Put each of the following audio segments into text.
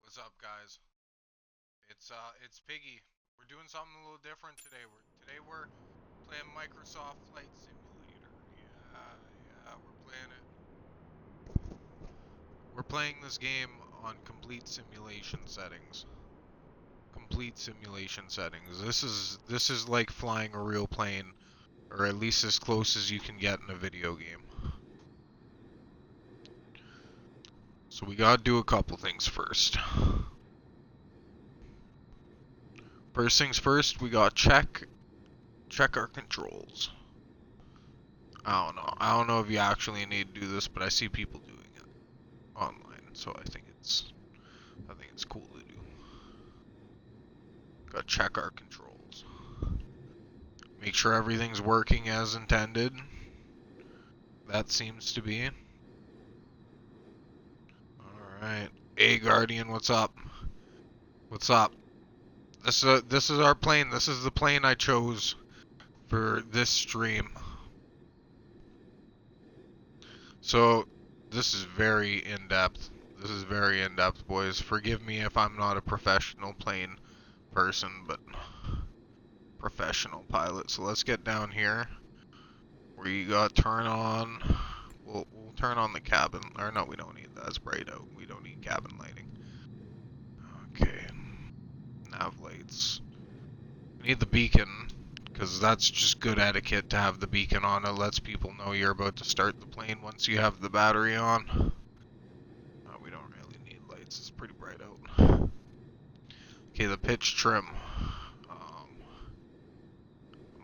What's up, guys? It's Piggy. We're doing something a little different today. We're playing Microsoft Flight Simulator. Yeah, we're playing it. We're playing this game on complete simulation settings. Complete simulation settings. This is like flying a real plane, or at least as close as you can get in a video game. So we gotta do a couple things first. First things first, we gotta check our controls. I don't know. I don't know if you actually need to do this, but I see people doing it online, so I think it's cool to do. Gotta check our controls. Make sure everything's working as intended. That seems to be. Alright. Hey Guardian, what's up? What's up? This is our plane. This is the plane I chose for this stream. So this is very in-depth. This is very in-depth, boys. Forgive me if I'm not a professional plane person, but professional pilot. So let's get down here where you got turn on. We'll turn on the cabin. Or no, we don't need that. It's bright out. We don't need cabin lighting. Okay. Nav lights. We need the beacon because that's just good etiquette to have the beacon on. It lets people know you're about to start the plane once you have the battery on. We don't really need lights. It's pretty bright out. Okay, the pitch trim. I'm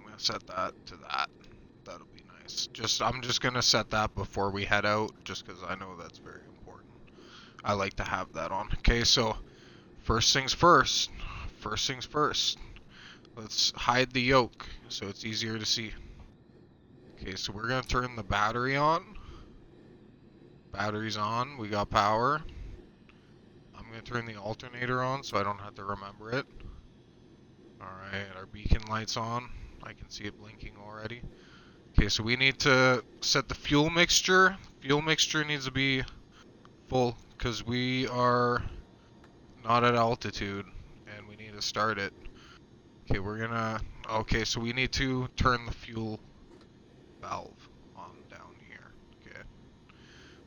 gonna set that to that. That'll be nice. I'm just gonna set that before we head out, just because I know that's very important. I like to have that on. Okay, so first things first. First things first. Let's hide the yoke so it's easier to see. Okay, so we're gonna turn the battery on. Battery's on. We got power. I'm gonna turn the alternator on so I don't have to remember it. Alright, our beacon light's on. I can see it blinking already. Okay, so we need to set the fuel mixture. Fuel mixture needs to be full because we are not at altitude and we need to start it. Okay, okay, so we need to turn the fuel valve on down here. Okay.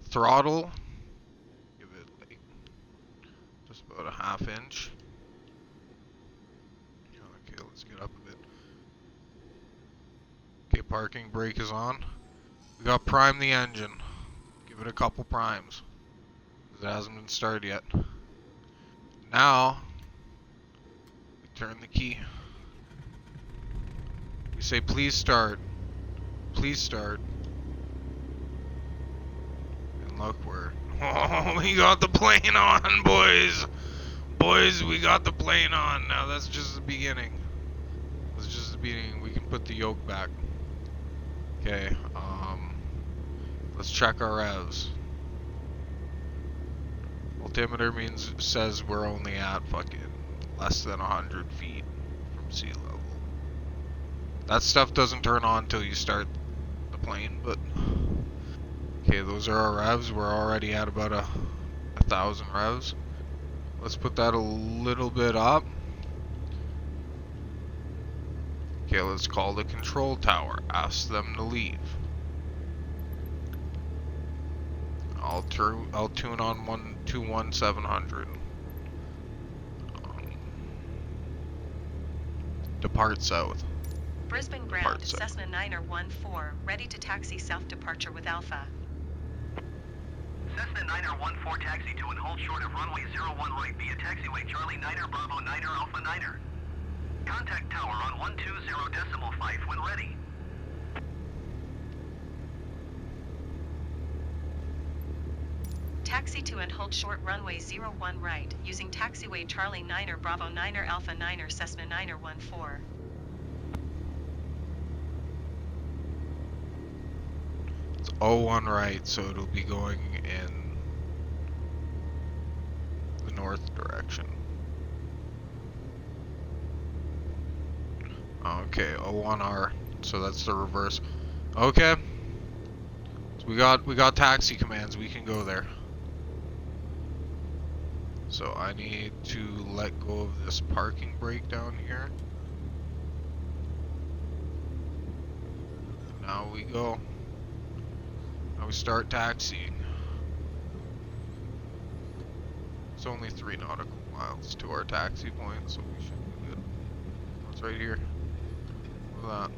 Throttle, give it like just about a half inch. Okay, let's get up a bit. Okay, parking brake is on. We got prime the engine. Give it a couple primes. Because it hasn't been started yet. Now, we turn the key. We say, please start. Please start. And look, oh, we got the plane on, boys. Boys, we got the plane on. Now that's just the beginning. That's just the beginning. We can put the yoke back. Okay, let's check our revs. Altimeter says we're only at fucking less than 100 feet from sea level. That stuff doesn't turn on until you start the plane, but okay, those are our revs. We're already at about 1,000 revs. Let's put that a little bit up. Okay, let's call the control tower. Ask them to leave. I'll tune on 121-700. Depart south. Brisbane ground, Cessna 9er 14, ready to taxi self-departure with Alpha. Cessna 9er 14 taxi to and hold short of runway 01 right via taxiway Charlie 9er Bravo 9er Alpha 9er. Contact tower on 120.5 when ready. Taxi to and hold short runway 01 right, using taxiway Charlie 9er Bravo 9er Alpha 9er Cessna 9er 14. It's 01 right, so it'll be going in the north direction. Okay, 01R, so that's the reverse. Okay, so we got taxi commands. We can go there. So I need to let go of this parking brake down here. And now we go. Now we start taxiing. It's only 3 nautical miles to our taxi point, so we should be good. It's right here. Look at that.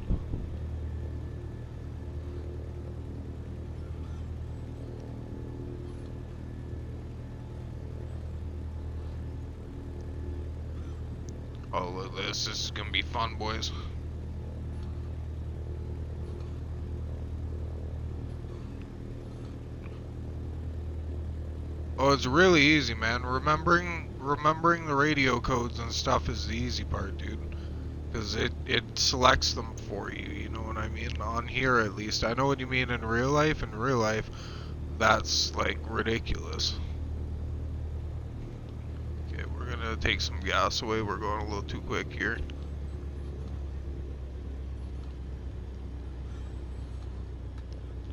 Oh, look at this. This is gonna be fun, boys. Oh, it's really easy, man. Remembering the radio codes and stuff is the easy part, dude. Because it selects them for you, you know what I mean? On here, at least. I know what you mean in real life. In real life, that's, like, ridiculous. Okay, we're gonna take some gas away. We're going a little too quick here.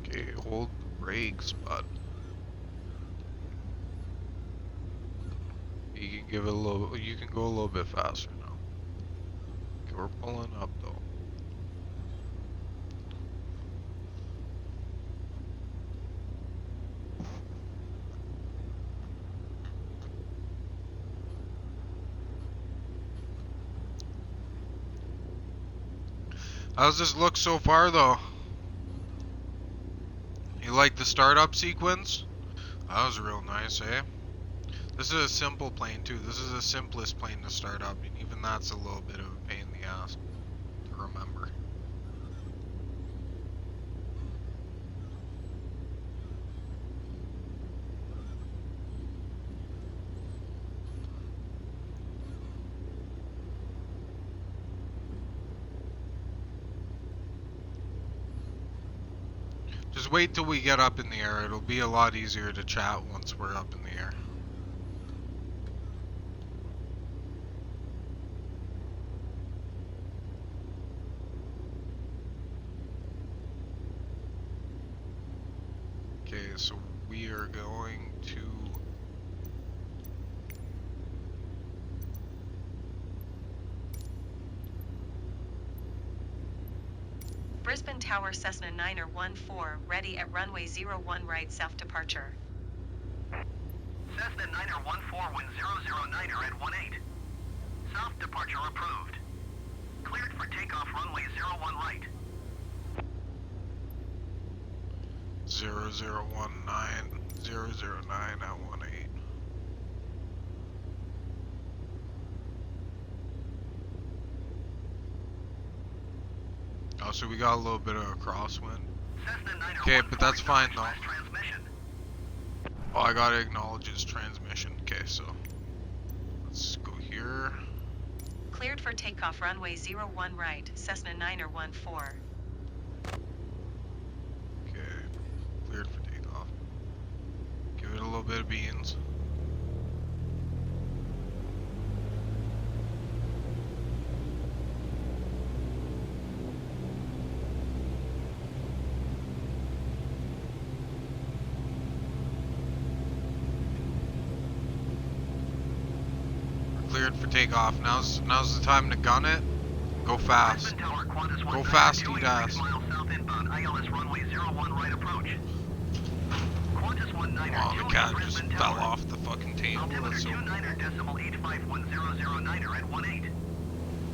Okay, hold the brakes, bud. You can give it a little. You can go a little bit faster now. Okay, we're pulling up though. How's this look so far though? You like the startup sequence? That was real nice, eh? This is a simple plane too. This is the simplest plane to start up, and even that's a little bit of a pain in the ass to remember. Just wait till we get up in the air. It'll be a lot easier to chat once we're up in the air. Okay, so we are going to... Brisbane Tower Cessna 9er 14, ready at runway 01 right south departure. Cessna 9er 14, wind 009er at 18. South departure approved. Cleared for takeoff runway 01 right. 0019, 009 at 18. Oh, so we got a little bit of a crosswind. Okay, but that's fine though. Oh, I gotta acknowledge its transmission. Okay, so let's go here. Cleared for takeoff runway 01 right, Cessna 9er 14. Okay, cleared for takeoff. Give it a little bit of beans. Cleared for takeoff. Now's the time to gun it. Go fast. Go fast, eat ass. Oh, the cat just fell off the fucking table. That's so cool.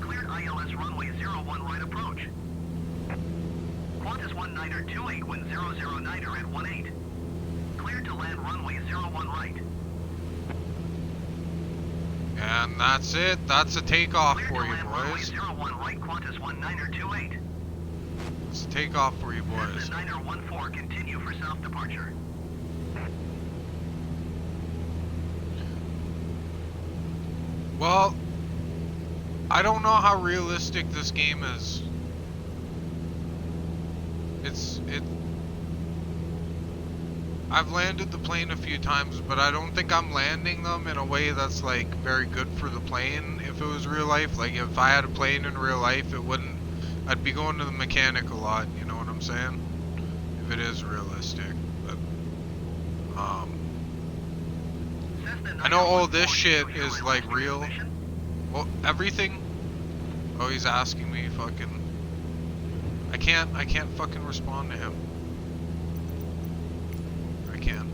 Cleared ILS runway 01 right approach. Qantas 1928, wind 009er at 18. Cleared to land runway 01 right. And that's it. That's a takeoff for you, boys. It's a takeoff for you, boys. 9er 14, continue for south departure. Well, I don't know how realistic this game is. I've landed the plane a few times, but I don't think I'm landing them in a way that's like very good for the plane. If it was real life, like if I had a plane in real life, it wouldn't. I'd be going to the mechanic a lot. You know what I'm saying? If it is realistic, but I know all this shit is like real. Well, everything. Oh, he's asking me fucking. I can't fucking respond to him. I can't.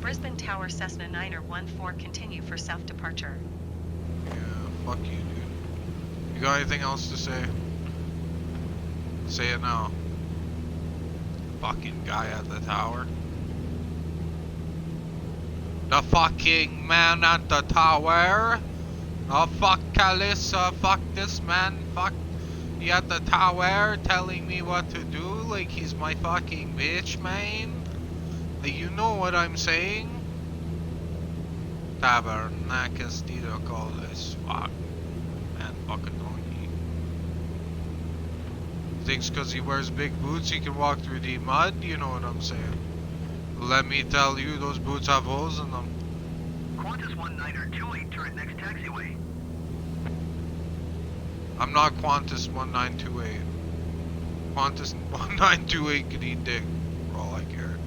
Brisbane Tower Cessna 914 continue for south departure. Yeah, fuck you, dude. You got anything else to say? Say it now. Fucking guy at the tower. The fucking man at the tower. Oh fuck Calissa, fuck this man, fuck he at the tower telling me what to do like he's my fucking bitch, man. You know what I'm saying? Tabernacus Tito call this fuck man fucking donkey. Thinks cause he wears big boots he can walk through the mud, you know what I'm saying? Let me tell you, those boots have holes in them. Qantas 1928, turn next taxiway. I'm not Qantas 1928. Qantas 1928 could eat dick, for all I care.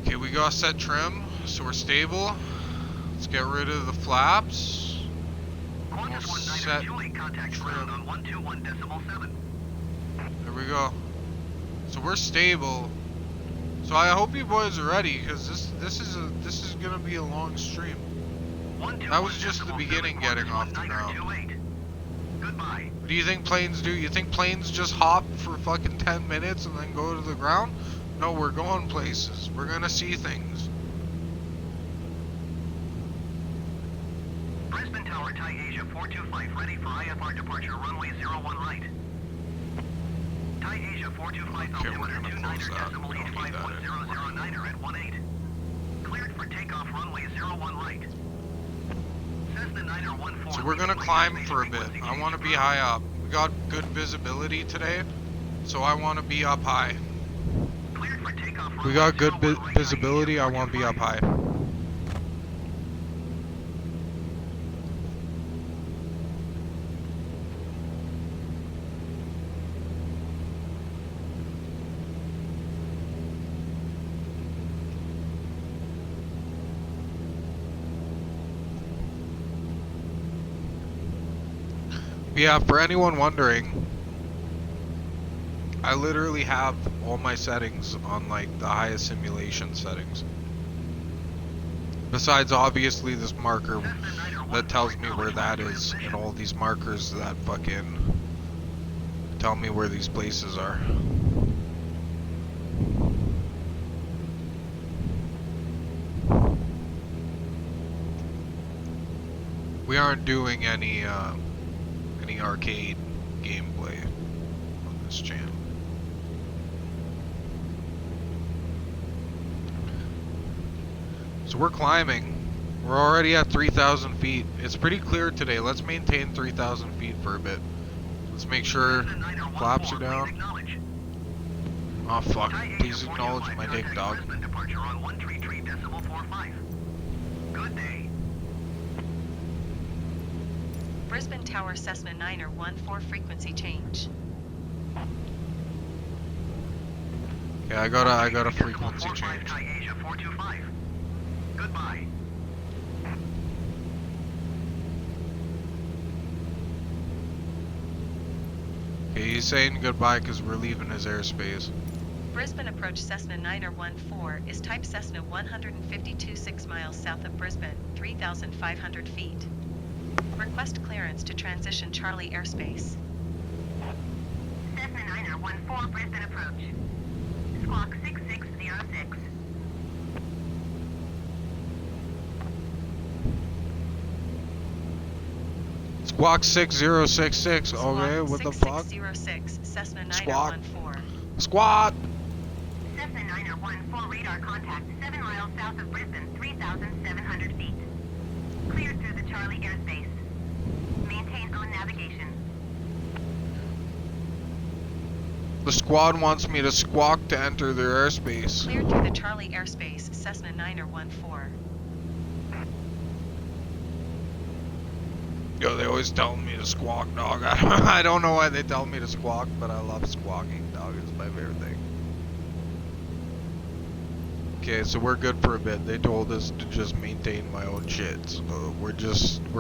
Okay, we got set trim, so we're stable. Let's get rid of the flaps. Qantas 1928, contact ground on 121.7. There we go. So we're stable. So I hope you boys are ready, because this is gonna be a long stream. That was just the beginning, getting off the ground. Goodbye. What do you think planes do? You think planes just hop for fucking 10 minutes and then go to the ground? No, we're going places. We're gonna see things. Brisbane Tower, Thai Asia 425, ready for IFR departure, runway 01 right. Thai Asia 425, Okay, we're altimeter gonna close that. 29.85.009er at 18. Cleared for takeoff, runway 01 right. Cessna 914. So we're gonna climb for a bit. I want to be high up. We got good visibility today, so I want to be up high. Cleared for takeoff, We got good visibility. I want to be up high. Yeah, for anyone wondering, I literally have all my settings on like the highest simulation settings. Besides obviously this marker that tells me where that is, and all these markers that fucking tell me where these places are. We aren't doing any arcade gameplay on this channel. So we're climbing. We're already at 3,000 feet. It's pretty clear today. Let's maintain 3,000 feet for a bit. Let's make sure flaps are down. Oh fuck. Please acknowledge my dick, dog. Departure on 133.45. Good day. Brisbane Tower Cessna 914 frequency change. Yeah, I got a frequency change. Thai Asia 425. Goodbye. Okay, he's saying goodbye because we're leaving his airspace. Brisbane approach Cessna 914 is type Cessna 152 6 miles south of Brisbane, 3,500 feet. Request clearance to transition Charlie airspace. Cessna 914 Brisbane approach. Squawk 6606. Squawk 6066. Okay, Squawk what the fuck? 6606 Cessna Squawk. 914. Squad! Cessna 914 radar contact 7 miles south of Brisbane, 3,700 feet. Cleared through the Charlie airspace. Maintain on navigation. The squad wants me to squawk to enter their airspace. Cleared through the Charlie airspace, Cessna 914. Yo, they always tell me to squawk, dog. I don't know why they tell me to squawk, but I love squawking, dog. It's my favorite thing. Okay, so we're good for a bit. They told us to just maintain my own shit. So we're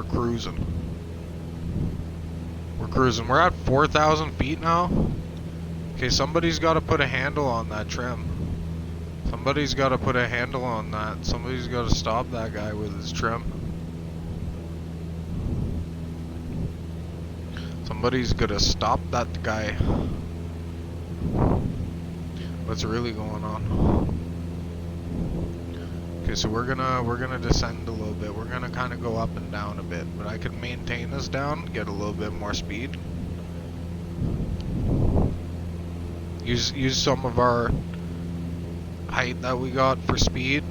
cruising. We're cruising. We're at 4,000 feet now. Okay, somebody's got to put a handle on that trim. Somebody's got to put a handle on that. Somebody's got to stop that guy with his trim. Somebody's gonna stop that guy. What's really going on? Okay, so we're gonna descend a little bit. We're gonna kind of go up and down a bit, but I can maintain this down, get a little bit more speed. Use some of our height that we got for speed.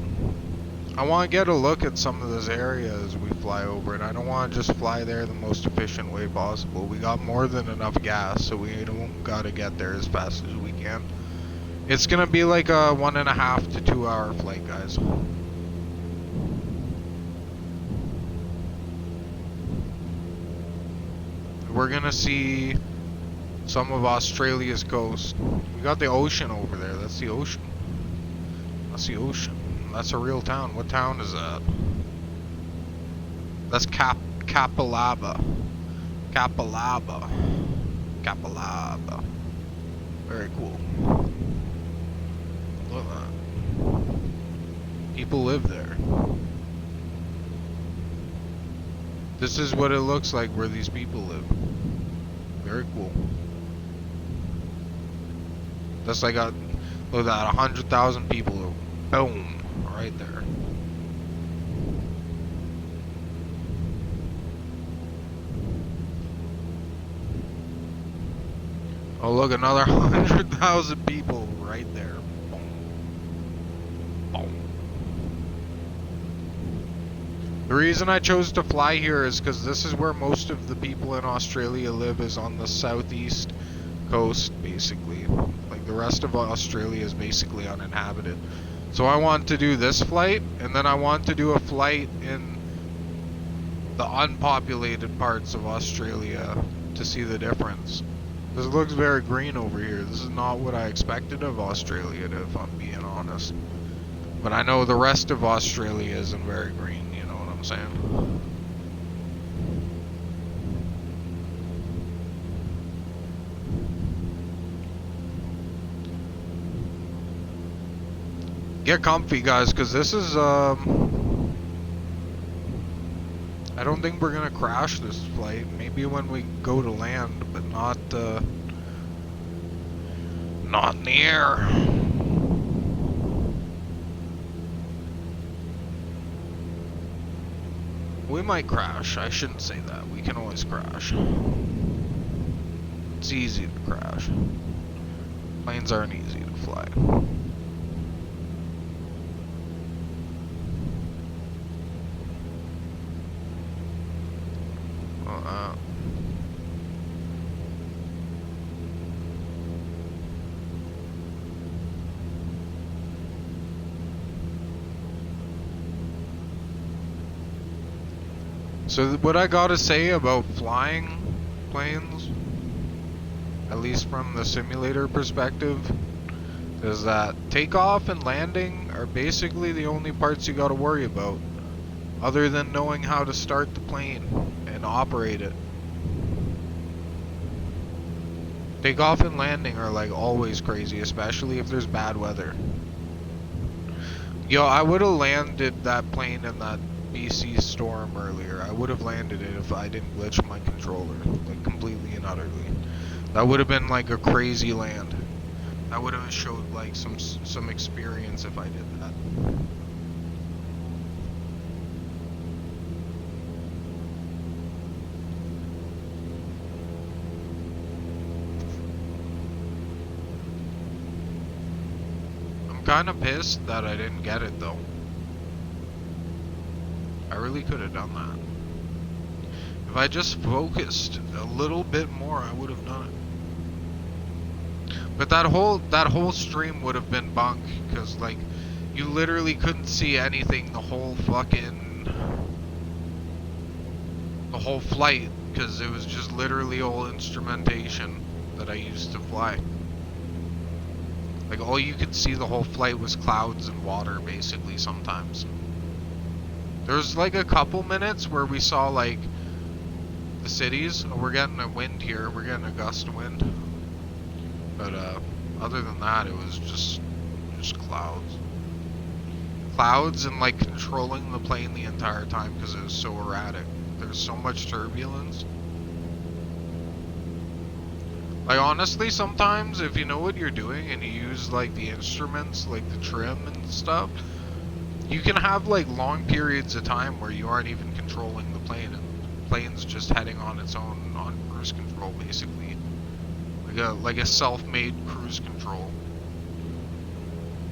I want to get a look at some of this area as we fly over, and I don't want to just fly there the most efficient way possible. We got more than enough gas, so we don't gotta get there as fast as we can. It's gonna be like a 1.5 to 2 hour flight, guys. We're gonna see some of Australia's coast. We got the ocean over there. That's the ocean. That's the ocean. That's a real town. What town is that? That's Kapalaba. Kapalaba. Kapalaba. Very cool. Look at that. People live there. This is what it looks like where these people live. Very cool. That's like look at that, 100,000 people. Boom. Right there. Oh look, another 100,000 people right there. Boom. Boom. The reason I chose to fly here is because this is where most of the people in Australia live, is on the southeast coast, basically. Like the rest of Australia is basically uninhabited. So I want to do this flight, and then I want to do a flight in the unpopulated parts of Australia to see the difference. This looks very green over here. This is not what I expected of Australia, if I'm being honest. But I know the rest of Australia isn't very green, you know what I'm saying? Get comfy, guys, because this is, I don't think we're gonna crash this flight. Maybe when we go to land, but not in the air. We might crash. I shouldn't say that. We can always crash. It's easy to crash. Planes aren't easy to fly. So what I gotta say about flying planes, at least from the simulator perspective, is that takeoff and landing are basically the only parts you gotta worry about, other than knowing how to start the plane and operate it. Takeoff and landing are like always crazy, especially if there's bad weather. Yo, I would have landed that plane in that BC storm earlier. I would have landed it if I didn't glitch my controller, like completely and utterly. That would have been like a crazy land. That would have showed like some experience if I did that. I'm kind of pissed that I didn't get it though. I really could have done that. If I just focused a little bit more, I would have done it. But that whole stream would have been bunk, because like you literally couldn't see anything the whole whole flight, because it was just literally all instrumentation that I used to fly. Like, all you could see the whole flight was clouds and water, basically, sometimes. There was like a couple minutes where we saw like the cities. Oh, we're getting a wind here. We're getting a gust of wind. But other than that, it was just clouds. Clouds and like controlling the plane the entire time because it was so erratic. There's so much turbulence. Like, honestly, sometimes if you know what you're doing and you use like the instruments, like the trim and stuff, you can have like long periods of time where you aren't even controlling the plane, and the plane's just heading on its own on cruise control, basically, like a self-made cruise control.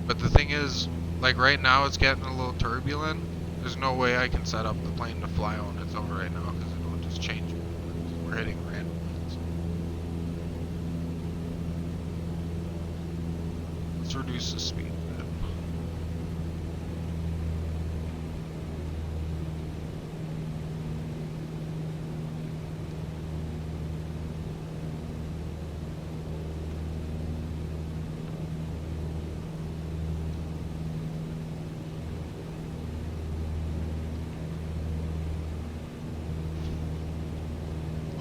But the thing is, like right now it's getting a little turbulent. There's no way I can set up the plane to fly on its own right now because it'll just change. We're hitting random winds. Let's reduce the speed a bit.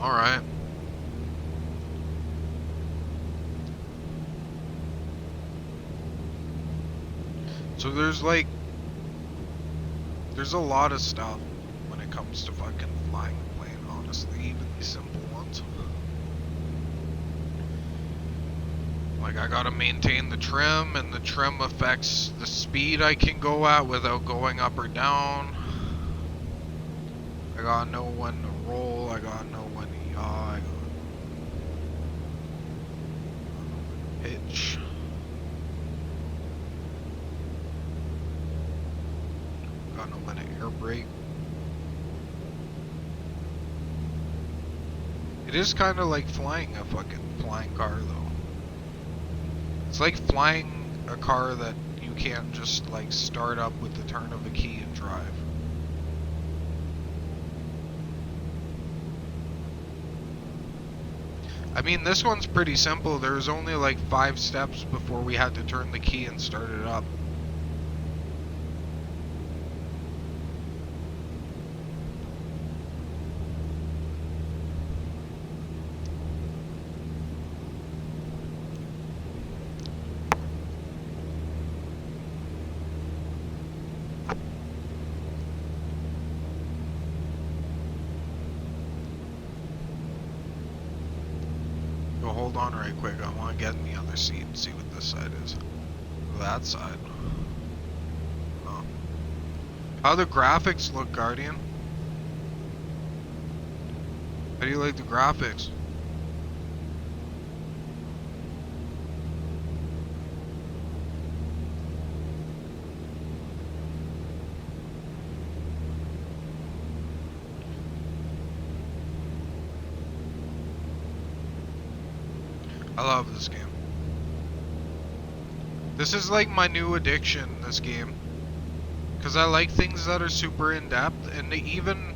Alright. So there's a lot of stuff when it comes to fucking flying a plane, honestly, even these simple ones. Like, I gotta maintain the trim, and the trim affects the speed I can go at without going up or down. I gotta know when to roll, I gotta know when to yaw, I gotta pitch. Gotta know when to air brake. It is kind of like flying a fucking flying car, though. It's like flying a car that you can't just like start up with the turn of a key and drive. I mean, this one's pretty simple. There was only like 5 steps before we had to turn the key and start it up. Hold on right quick, I want to get in the other seat and see what this side is. That side. Oh. How the graphics look, Guardian? How do you like the graphics? I love this game. This is like my new addiction, this game. Because I like things that are super in-depth, and even,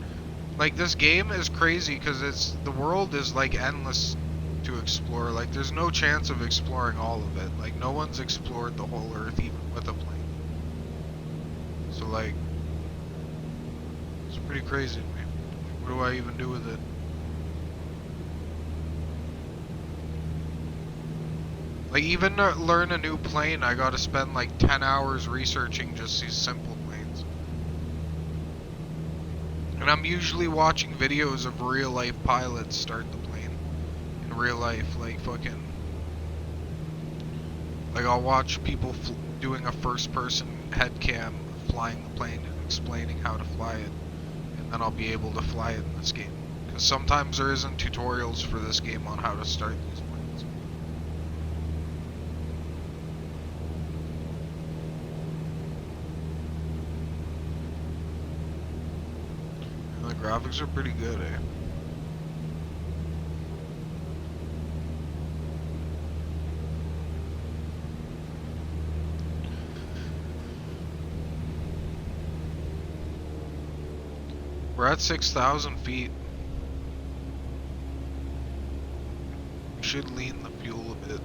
like, this game is crazy because the world is like endless to explore. Like, there's no chance of exploring all of it. Like, no one's explored the whole Earth even with a plane. So, like, it's pretty crazy to me. What do I even do with it? Like, even to learn a new plane, I gotta spend like 10 hours researching just these simple planes. And I'm usually watching videos of real life pilots start the plane. In real life, like fucking... Like, I'll watch people doing a first person head cam flying the plane and explaining how to fly it. And then I'll be able to fly it in this game. Because sometimes there isn't tutorials for this game on how to start these planes. The graphics are pretty good, eh? We're at 6,000 feet. should lean the fuel a bit.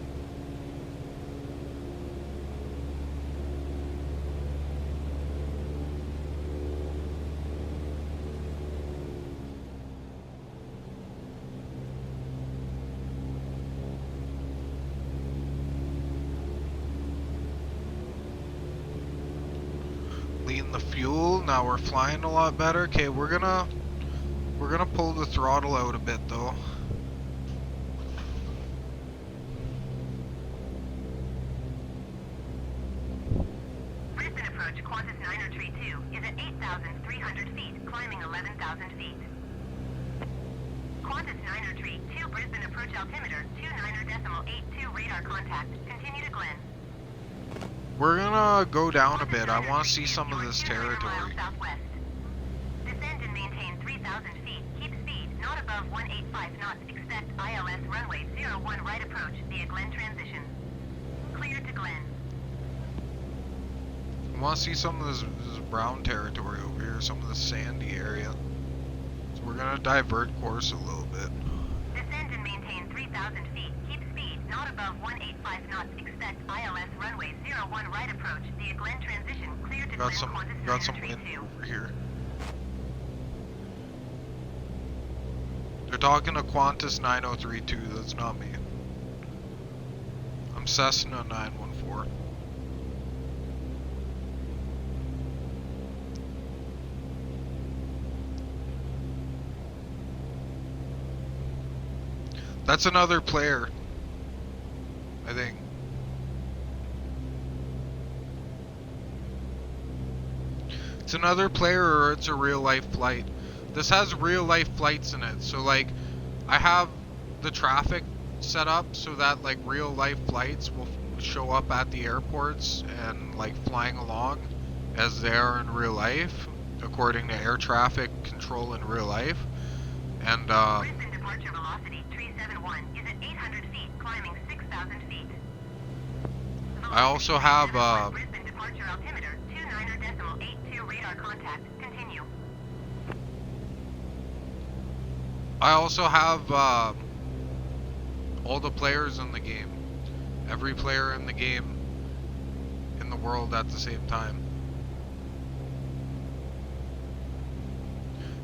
Lean the fuel. Now we're flying a lot better. Okay, we're gonna pull the throttle out a bit though. Brisbane approach Qantas 932 is at 8,300 feet, climbing 11,000 feet. Qantas 932 Brisbane approach altimeter 29.82 radar contact. Continue to Glen. We're gonna go down a bit. I want to see some of this territory. Southwest. Descend and maintain 3,000 feet. Keep speed not above 185 knots. Expect ILS runway 01 right approach via Glen transition. Clear to Glen. I want to see some of this brown territory over here, some of the sandy area. So we're gonna divert course a little bit. Descend and maintain 3,000 feet. Keep speed not above 185 knots. Expect ILS runway 01 right approach via Glen transition. Clear to Glen. Got some wind over here. They're talking to Qantas 9032. That's not me. I'm Cessna 914. That's another player, I think. It's another player or it's a real life flight. This has real life flights in it. So like I have the traffic set up so that like real life flights will show up at the airports and like flying along as they are in real life according to air traffic control in real life. And Brisbane departure velocity 371 is at 800 feet, climbing 6,000 feet. I also have Brisbane departure altimeter 29.82 radar contact. Continue. I also have all the players in the game. Every player in the game in the world at the same time.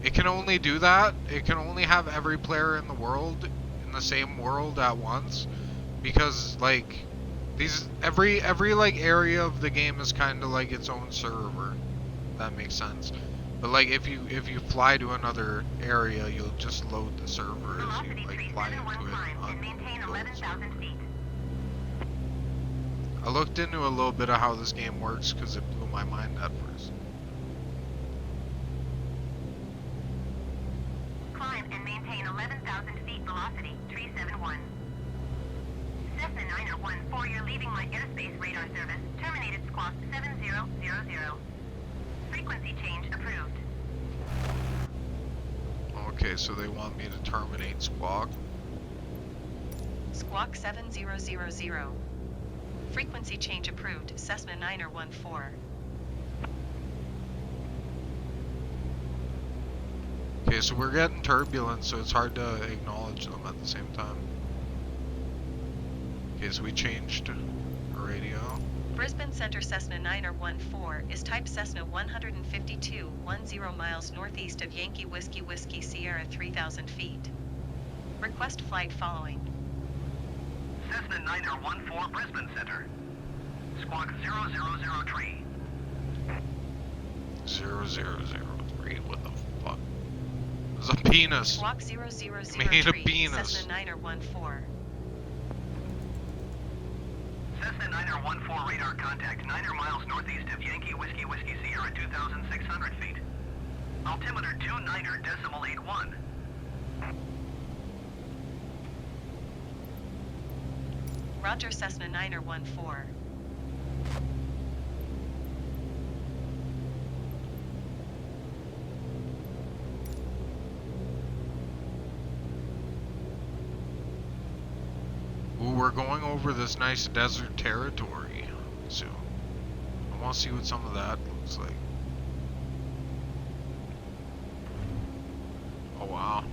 It can only do that. It can only have every player in the world in the same world at once because like these every like area of the game is kind of like its own server. If that makes sense. But like if you fly to another area, you'll just load the server as you like fly into it. And maintain 11,000 feet. I looked into a little bit of how this game works because it blew my mind at first. Climb and maintain 11,000 feet velocity 371. Cessna 914, you're leaving my airspace radar service. Terminated squawk 7000. Frequency change approved. Okay, so they want me to terminate squawk. Squawk 7000. Frequency change approved. Cessna 914. Okay, so we're getting turbulence, so it's hard to acknowledge them at the same time. Okay, so we changed our radio. Brisbane Center Cessna 914 is type Cessna 152, 10 miles northeast of Yankee Whiskey Whiskey Sierra 3,000 feet. Request flight following. Cessna 914 Brisbane Center. Squawk 0003. 0003, what the fuck? There's a penis. Squawk 0003, Made a penis. Cessna 914. Cessna 914 radar contact 9 miles northeast of Yankee Whiskey Whiskey Sierra 2,600 feet. Altimeter 29.81. Roger Cessna 914. Ooh, we're going over this nice desert territory soon. I want to see what some of that looks like. Oh wow.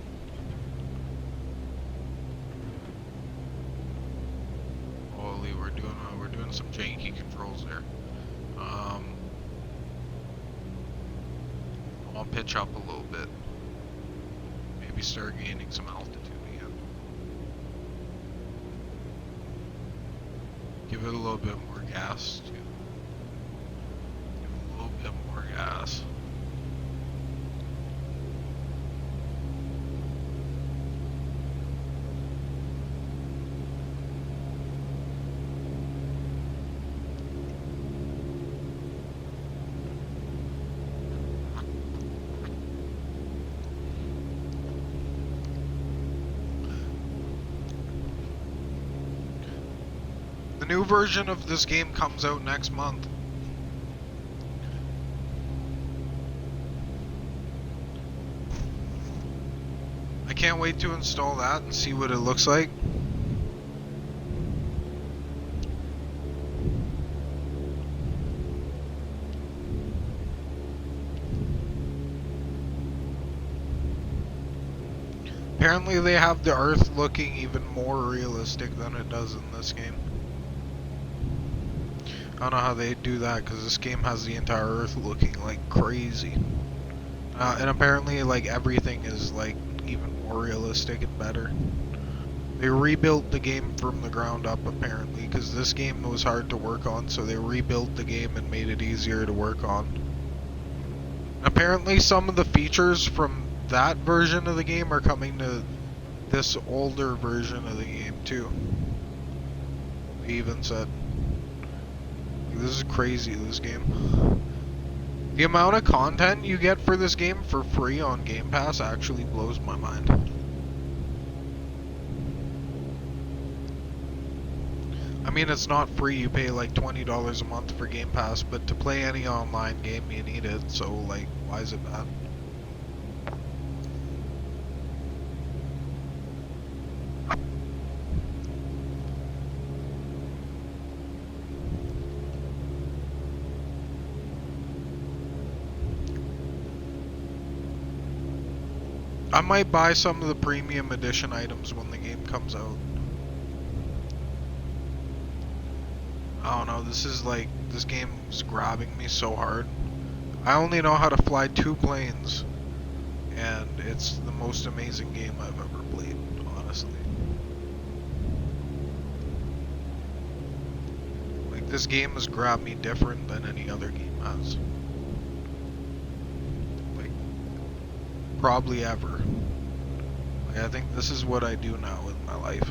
we're doing some janky controls there. I'll pitch up a little bit. Maybe start gaining some altitude again. Give it a little bit more gas too. Give it a little bit more gas. The new version of this game comes out next month. I can't wait to install that and see what it looks like. Apparently they have the Earth looking even more realistic than it does in this game. I don't know how they do that, because this game has the entire Earth looking like crazy. And apparently like everything is like even more realistic and better. They rebuilt the game from the ground up apparently, because this game was hard to work on, so they rebuilt the game and made it easier to work on. Apparently some of the features from that version of the game are coming to this older version of the game too. They even said. This is crazy, this game. The amount of content you get for this game for free on Game Pass actually blows my mind. I mean, it's not free, you pay like $20 a month for Game Pass, but to play any online game you need it, so like, why is it bad? I might buy some of the premium edition items when the game comes out. I don't know, this game is grabbing me so hard. I only know how to fly 2 planes, and it's the most amazing game I've ever played, honestly. Like, this game has grabbed me different than any other game has. Probably ever. Like, I think this is what I do now with my life.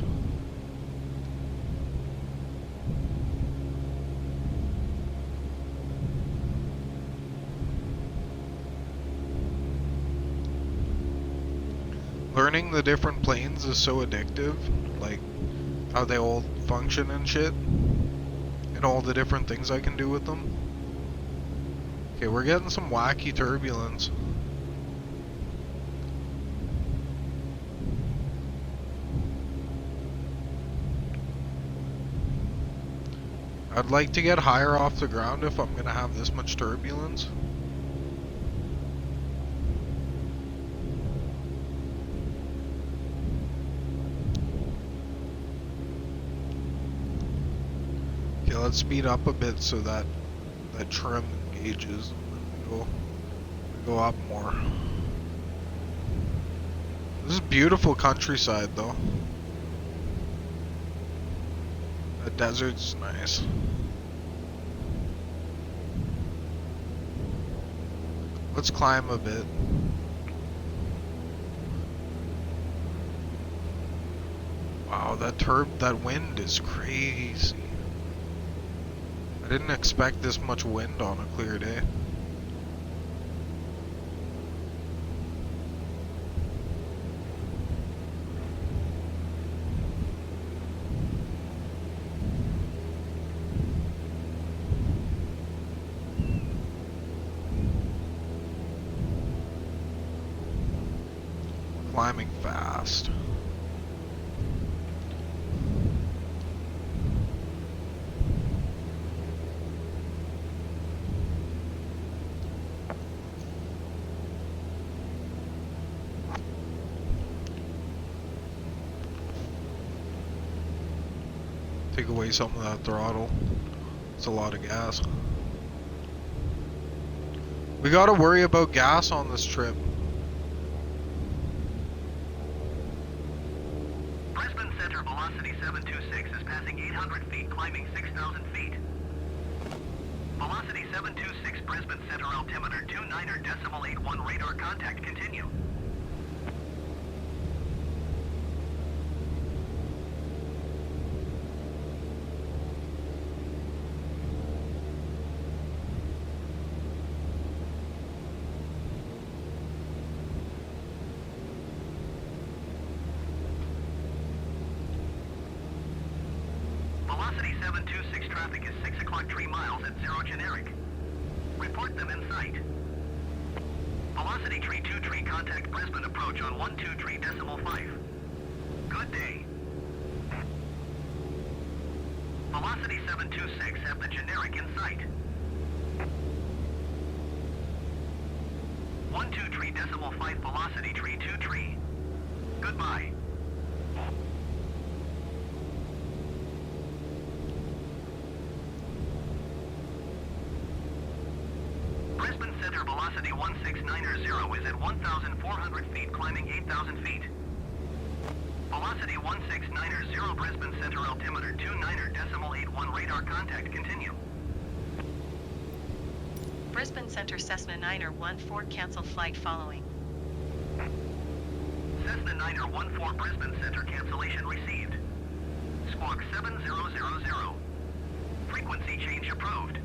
Learning the different planes is so addictive, like how they all function and shit, and all the different things I can do with them. Okay, we're getting some wacky turbulence. I'd like to get higher off the ground if I'm gonna have this much turbulence. Okay, let's speed up a bit so that trim engages, and then we go up more. This is beautiful countryside though. The desert's nice. Let's climb a bit. Wow, that wind is crazy. I didn't expect this much wind on a clear day. Climbing fast. Take away some of that throttle. It's a lot of gas. We gotta worry about gas on this trip. Brisbane Center velocity 726 is passing 800 feet, climbing 6,000 feet. Velocity 726 Brisbane Center altimeter 29.81 radar contact continue. Velocity 726 traffic is 6 o'clock 3 miles at 0 generic. Report them in sight. Velocity 323 contact Brisbane approach on 123.5. Good day. Velocity 726 have the generic in sight. 123.5 velocity 323. Goodbye. Brisbane Center velocity 169.0 is at 1,400 feet, climbing 8,000 feet. Velocity 169.0 Brisbane Center altimeter 29.81 radar contact continue. Brisbane Center Cessna 9er 14 cancel flight following. Cessna 9er 14 Brisbane Center cancellation received. Squawk 7000. Frequency change approved.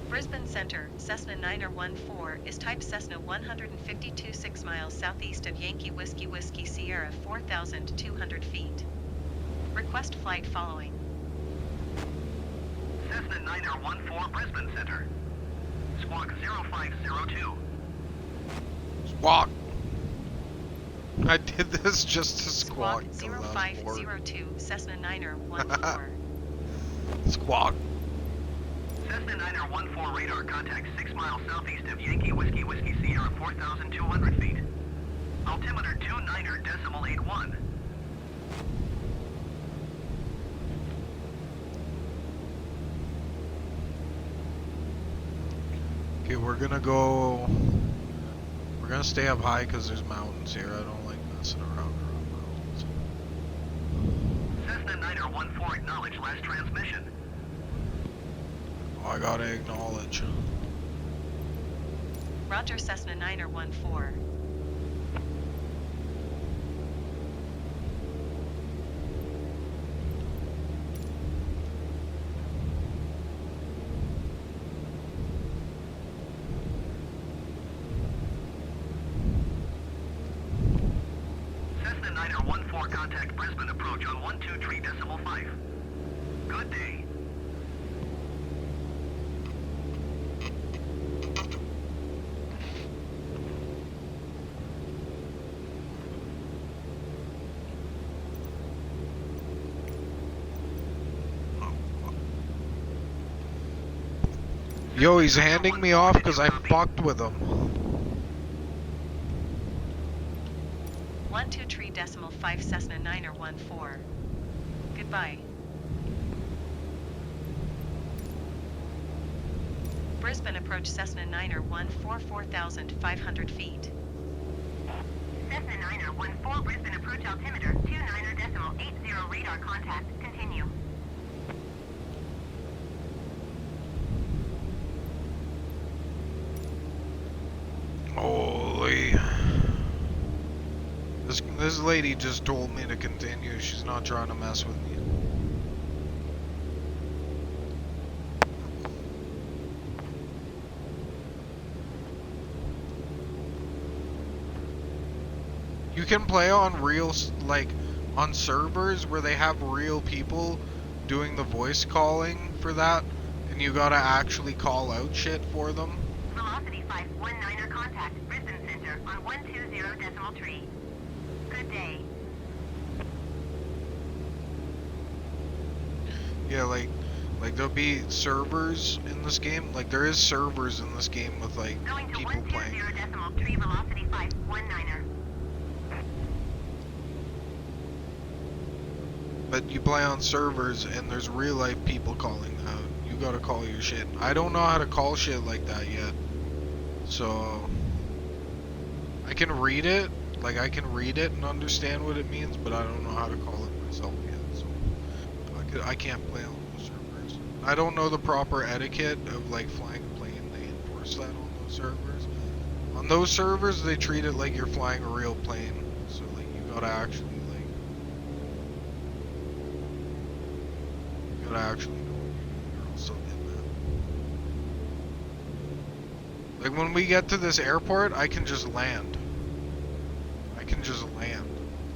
Brisbane Center, Cessna 9er 14 is type Cessna 152 6 miles southeast of Yankee Whiskey Whiskey Sierra 4,200 feet. Request flight following. Cessna 9er 14 Brisbane Center. Squawk 0502. Squawk. I did this just to squawk. Squawk 'cause that's bored. 0502 Cessna 9er 14. Squawk. Cessna 9er 14 radar contact 6 miles southeast of Yankee Whiskey Whiskey Sierra 4,200 feet. Altimeter 29.81. Okay, we're gonna stay up high because there's mountains here. I don't like messing around mountains. Cessna 9er 14 acknowledge last transmission. Oh, I gotta acknowledge. Roger Cessna 9er 14. Cessna 9er 14 contact Brisbane approach on 123.5. Good day. Yo, he's handing me off because I fucked with him. 123.5 Cessna 9er 14. Goodbye. Brisbane approach Cessna 9er 14 4,500 feet. Cessna 9er 14 Brisbane approach altimeter 29.80 radar contact continue. Holy. This lady just told me to continue. She's not trying to mess with me. You can play on on servers where they have real people doing the voice calling for that, and you gotta actually call out shit for them. Velocity 519er contact Brisbane Center on 120.3. Good day. Yeah, like there'll be servers in this game. Like there is servers in this game with like Going to people playing. 120.3 velocity 519er. but you play on servers and there's real life people calling that. You gotta call your shit. I don't know how to call shit like that yet. So I can read it, like I can read it and understand what it means, but I don't know how to call it myself yet. So I can't play on those servers. I don't know the proper etiquette of like flying a plane. They enforce that on those servers. On those servers, they treat it like you're flying a real plane. So like you gotta actually know what you're doing, or else they'll get mad. Like when we get to this airport, I can just land.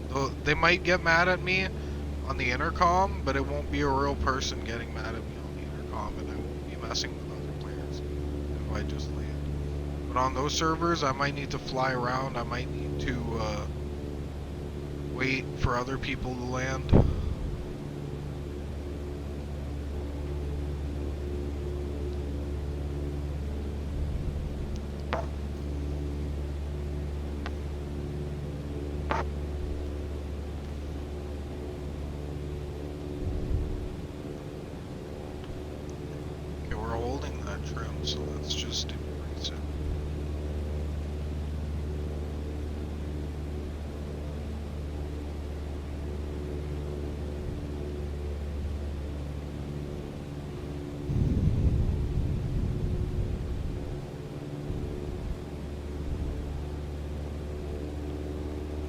Though they might get mad at me on the intercom, but it won't be a real person getting mad at me on the intercom, and I won't be messing with other players if I just land. But on those servers, I might need to fly around. I might need to wait for other people to land. Okay, we're holding that trim, so let's just increase it.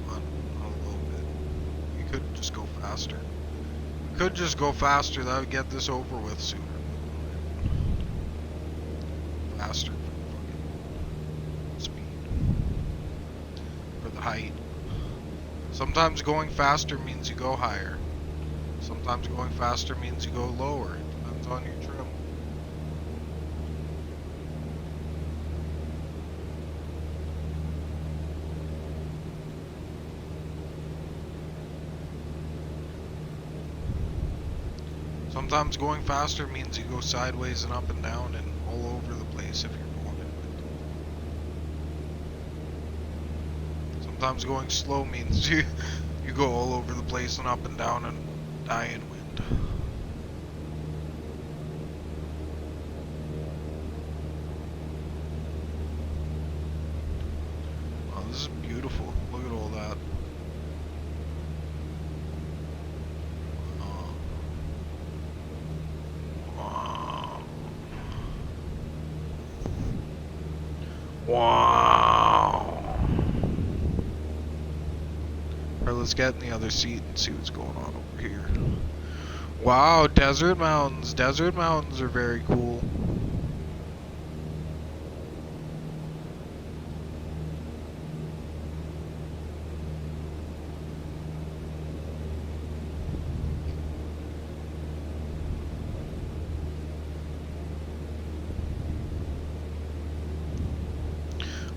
On a little bit. We could just go faster. We could just go faster. That would get this over with sooner. Faster for fucking speed. For the height. Sometimes going faster means you go higher. Sometimes going faster means you go lower. It depends on your trim. Sometimes going faster means you go sideways and up and down and all over the place if you're going in wind. Sometimes going slow means you go all over the place and up and down and die in wind. Oh, this is beautiful. Look at all that. Wow. Alright, let's get in the other seat and see what's going on over here. Wow, desert mountains. Desert mountains are very cool.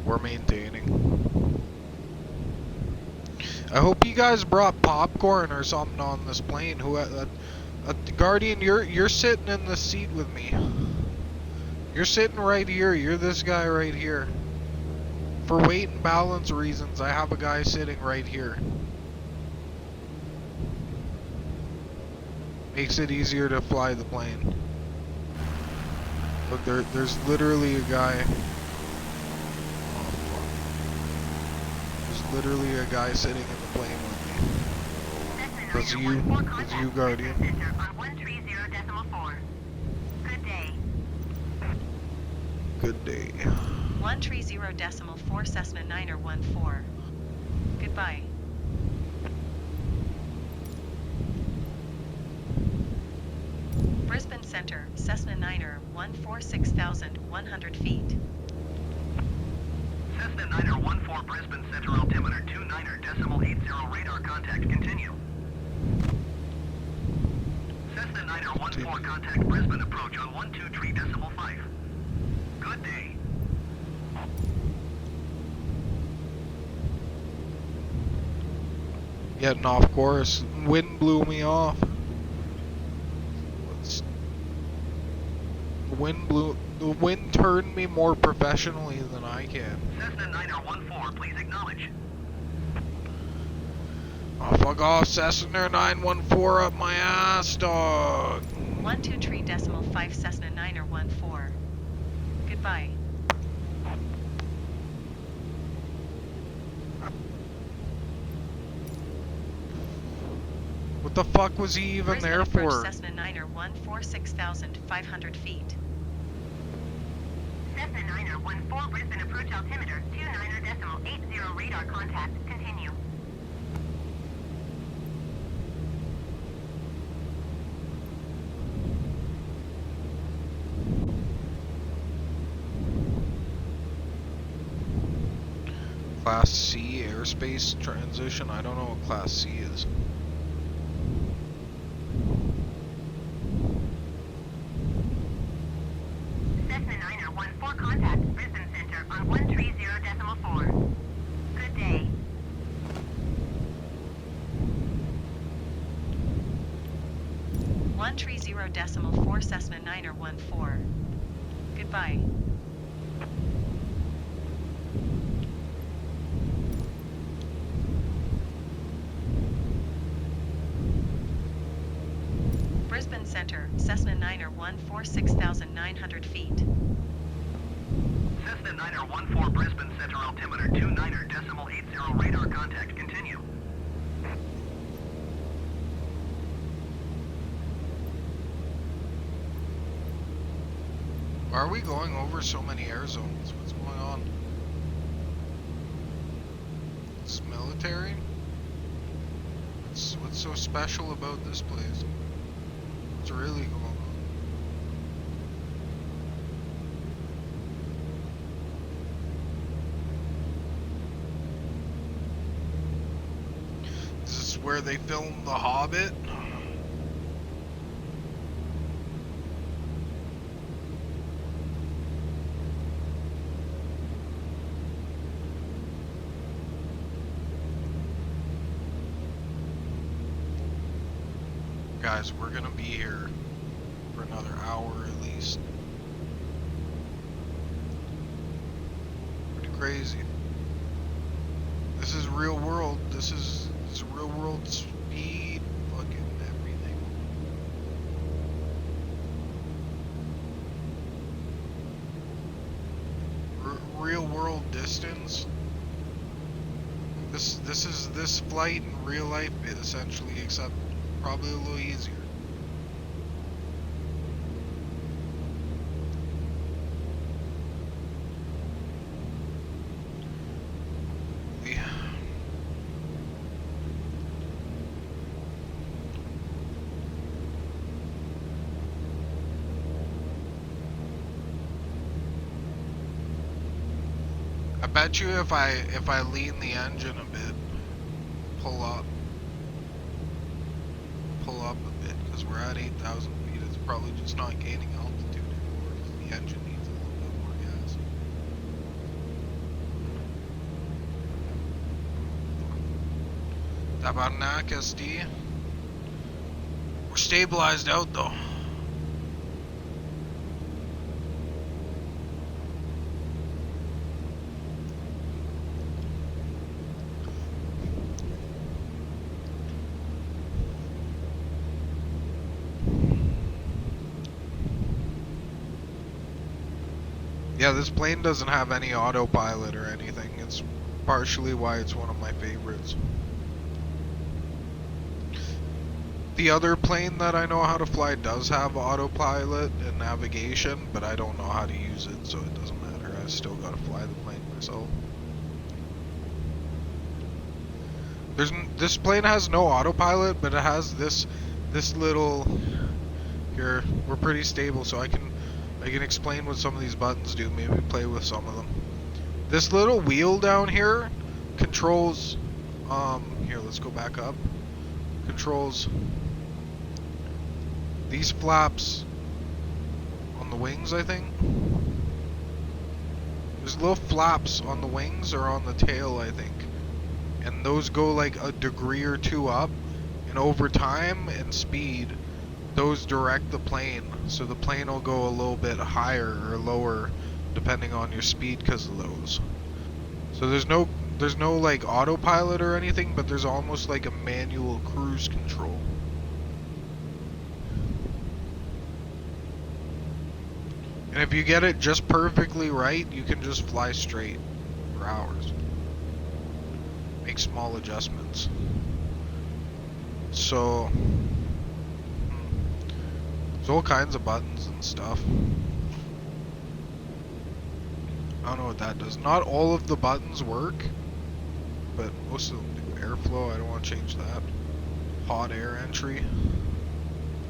We're maintaining. I hope you guys brought popcorn or something on this plane. Guardian, you're sitting in the seat with me. You're sitting right here. You're this guy right here. For weight and balance reasons, I have a guy sitting right here. Makes it easier to fly the plane. Look, there's literally a guy. There's literally a guy sitting in the plane with me. That's you, Guardian. Good day. 130.4 Cessna 9er 14. Goodbye. Brisbane Center, Cessna 9er 146,100 feet. Cessna 9er 14 Brisbane Center altimeter 29.80 radar contact continue. Cessna 9er 14 contact Brisbane approach on 123.5. Good day. Getting off course. Wind blew me off. The wind turned me more professionally than I can. Cessna 9er 14, please acknowledge. Oh, fuck off, Cessna 914 up my ass, dog. 123.5 Cessna 9er 14. Goodbye. What the fuck was he even Brisbane there approach for? Cessna 9er 14 6,500 feet. Cessna 9er 14 Brisbane approach altimeter 29.80 radar contact. Continue. Class C airspace transition? I don't know what Class C is. Cessna 9er 14 contact Brisbane Center on 130.4. Good day. One 130.4 Cessna 9er 14. Goodbye. Brisbane Center, Cessna 9er 14 6,900 feet. Cessna 9er 14 Brisbane Center altimeter 29.80 radar contact. Continue. Why are we going over so many air zones? What's going on? It's military? What's so special about this place? What's really going on? Is this where they filmed The Hobbit? Guys, we're gonna be here for another hour at least. Pretty crazy. This is real world. This is real world speed, fucking everything. Real world distance. This is this flight in real life essentially, except probably a little easier. I bet you if I lean the engine a bit, pull up a bit, because we're at 8,000 feet, it's probably just not gaining altitude anymore, because the engine needs a little bit more gas. Tabarnak SD. We're stabilized out though. Yeah, this plane doesn't have any autopilot or anything. It's partially why it's one of my favorites. The other plane that I know how to fly does have autopilot and navigation, but I don't know how to use it, so it doesn't matter. I still gotta fly the plane myself. This plane has no autopilot, but it has this little... Here, we're pretty stable, so I can explain what some of these buttons do, maybe play with some of them. This little wheel down here controls, here, let's go back up. Controls these flaps on the wings, I think. There's little flaps on the wings or on the tail, I think. And those go like a degree or two up, and over time and speed, those direct the plane, so the plane will go a little bit higher or lower depending on your speed because of those. So there's there's no like autopilot or anything, but there's almost like a manual cruise control. And if you get it just perfectly right, you can just fly straight for hours. Make small adjustments. So there's all kinds of buttons and stuff. I don't know what that does. Not all of the buttons work, but most of them do. Airflow, I don't want to change that. Hot air entry.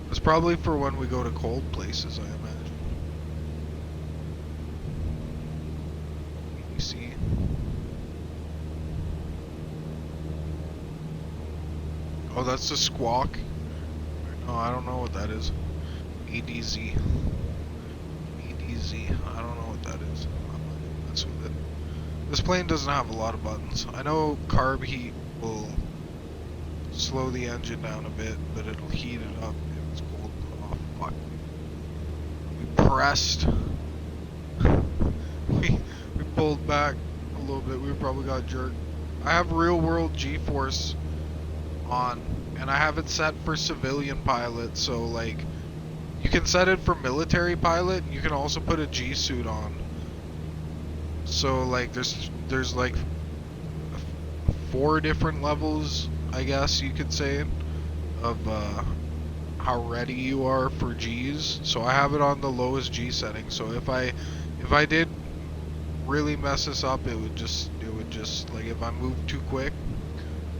It's probably for when we go to cold places, I imagine. EC. Oh, that's the squawk. No, I don't know what that is. ADZ. ADZ. I don't know what that is. I'm not gonna mess with it. This plane doesn't have a lot of buttons. I know carb heat will slow the engine down a bit, but it'll heat it up if it's cold. Oh, fuck. We pressed. we pulled back a little bit. We probably got jerked. I have real world G-force on, and I have it set for civilian pilot, so like you can set it for military pilot, and you can also put a G-suit on. So like there's like 4 different levels, I guess you could say, of how ready you are for G's. So I have it on the lowest G setting. So if I did really mess this up, it would just like, if I moved too quick,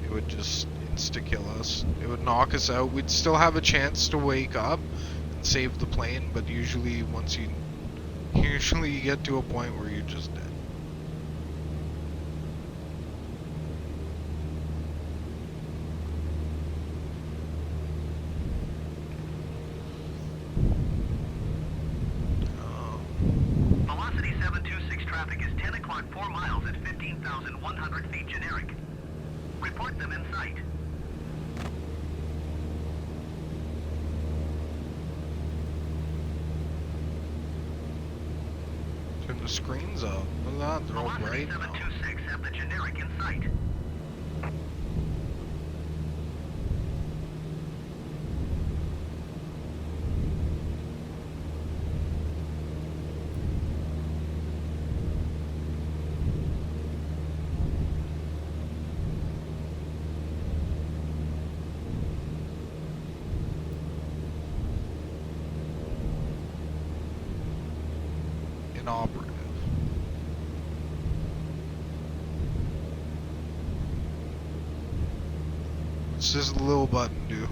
it would just insta kill us. It would knock us out. We'd still have a chance to wake up and save the plane, but usually you get to a point where you're just dead. Velocity 726 traffic is 10 o'clock 4 miles at 15,100 feet generic. Report them in sight. Turn the screens up. Look at that, they're all Velocity bright now. 726 have the generic in sight. Inoperative. What's this little button do?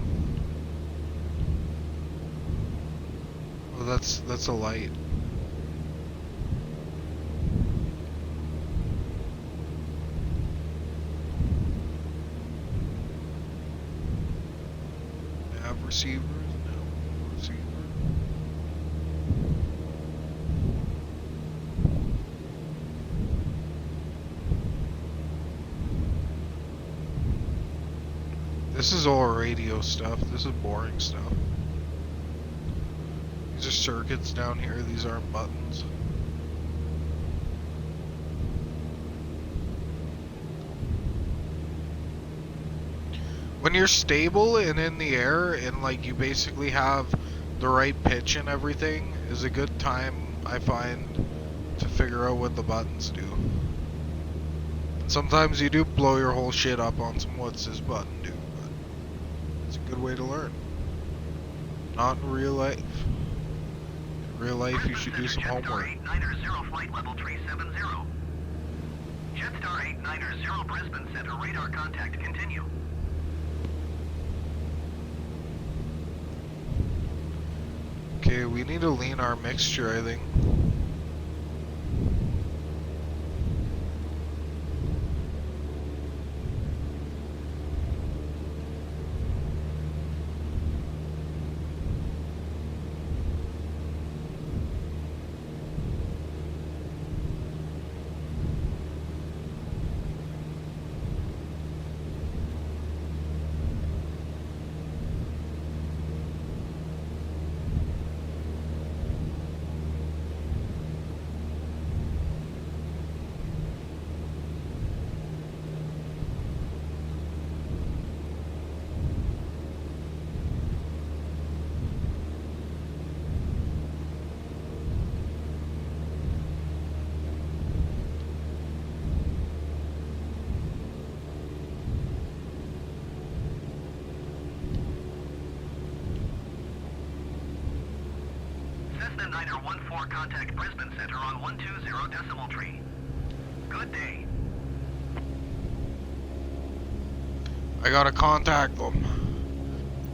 Oh, that's a light. Have receivers? No. Receiver. This is all radio stuff. This is boring stuff. These are circuits down here. These aren't buttons. When you're stable and in the air and like you basically have the right pitch and everything is a good time, I find, to figure out what the buttons do. And sometimes you do blow your whole shit up on some what's this button do, but it's a good way to learn. Not in real life. In real life you should do some homework. Jetstar 890 flight level 370. Jetstar 890 Brisbane Center radar contact continue. Okay, we need to lean our mixture, I think. Cessna 914 contact Brisbane Center on 120 decimal tree. Good day. I gotta contact them.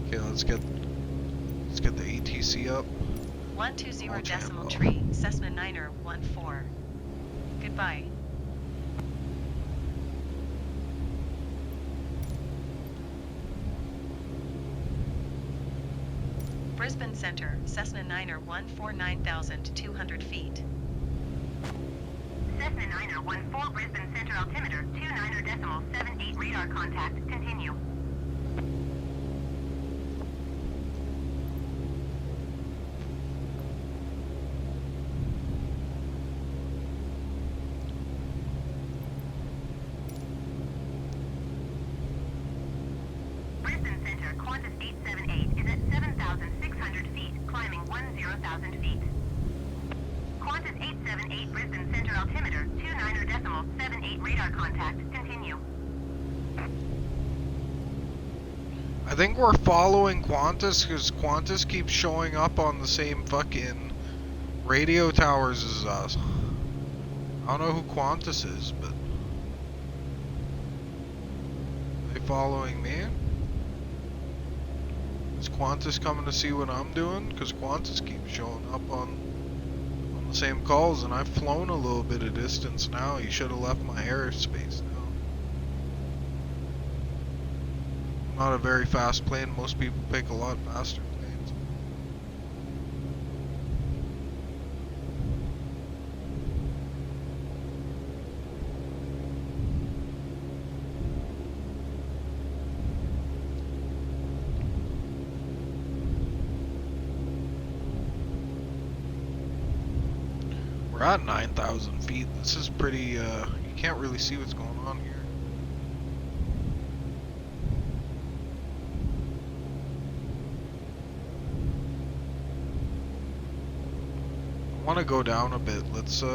Okay, let's get the ATC up. 120 Oh, decimal Jambo. tree, Cessna 914. Goodbye. Brisbane Center, Cessna 914 9,200 feet. Cessna 914 Brisbane Center altimeter 29.78 radar contact. Continue. Brisbane Center Qantas 878 is at 7,600 feet, climbing 10,000 feet. Qantas 878 Brisbane Center altimeter 29.78 radar contact. Continue. I think we're following Qantas because Qantas keeps showing up on the same fucking radio towers as us. I don't know who Qantas is, but are they following me? Is Qantas coming to see what I'm doing? Because Qantas keeps showing up on the same calls, and I've flown a little bit of distance now. You should have left my airspace now. Not a very fast plane. Most people pick a lot faster planes. We're at 9,000 feet. This is pretty, you can't really see what's going on here. I want to go down a bit. Let's set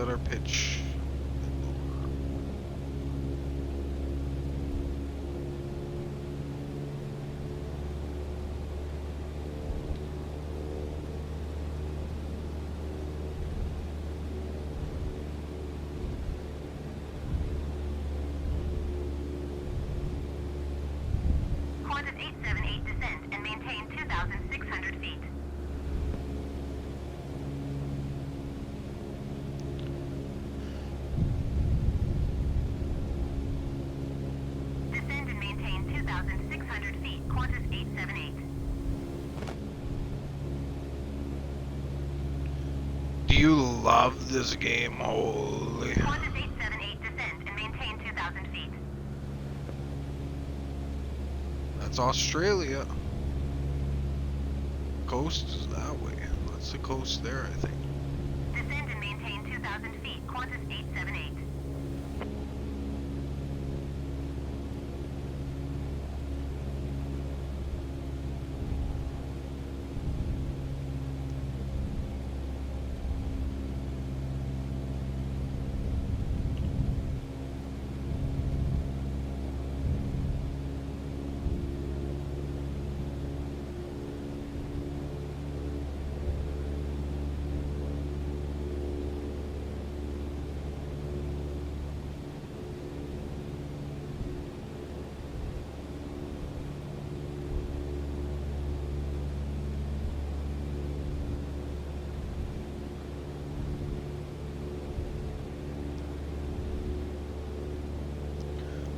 our pitch a bit lower. Qantas 878 descent and maintain 2,600 feet. Descend and maintain 2,600 feet. Qantas 878. Do you love this game? Holy. Qantas 878 descend and maintain 2,000 feet. That's Australia. Coast is that way. That's the coast there, I think. Descend and maintain 2,000 feet. Qantas 878.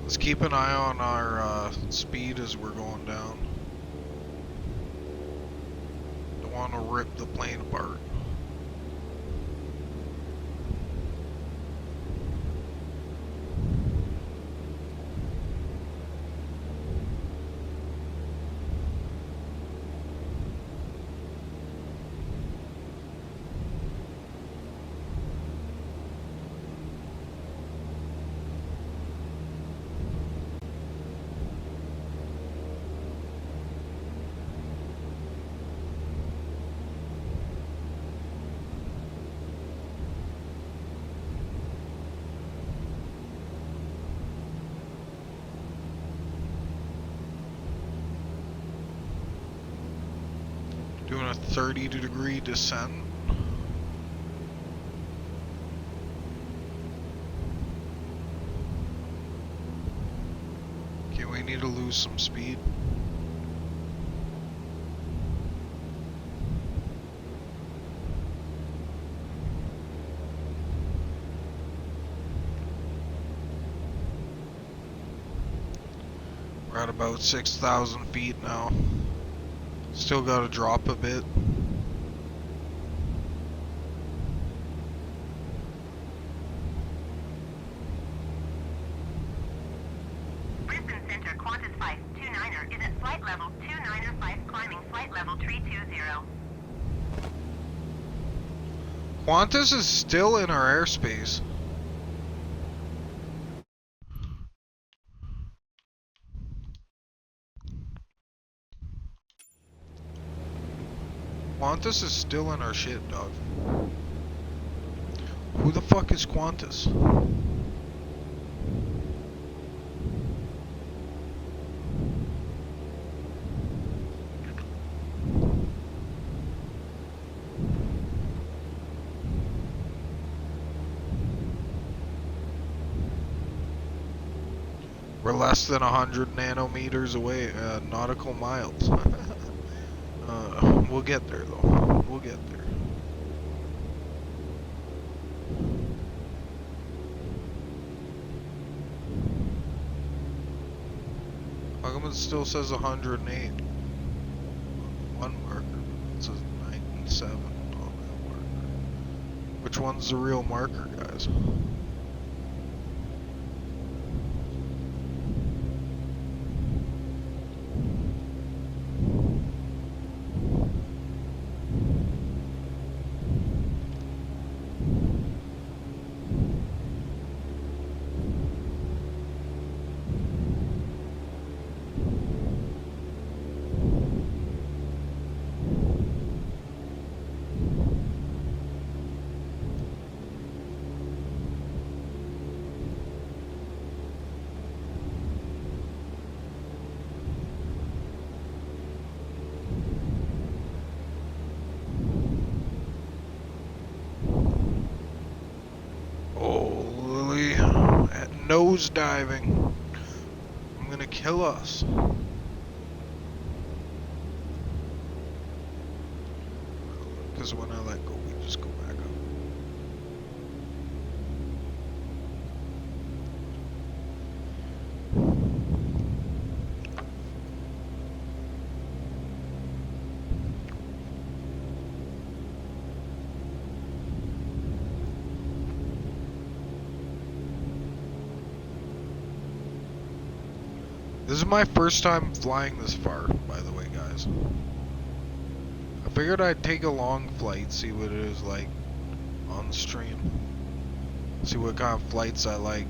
Let's keep an eye on our speed as we're going down. Don't want to rip the plane apart. Doing a 30-degree descent. Okay, we need to lose some speed. We're at about 6,000 feet now. Still gotta drop a bit. Brisbane Center, Qantas 529er is at flight level 295, climbing flight level 320. Qantas is still in our airspace. Qantas is still in our shit, dog. Who the fuck is Qantas? We're less than 100 nanometers away, nautical miles. We'll get there though. We'll get there. How come it still says 108? One marker. It says 97 on that marker. Which one's the real marker, guys? Nose diving. I'm gonna kill us. Because when I let go, we just go back up. This is my first time flying this far, by the way, guys. I figured I'd take a long flight, see what it is like on stream. See what kind of flights I like.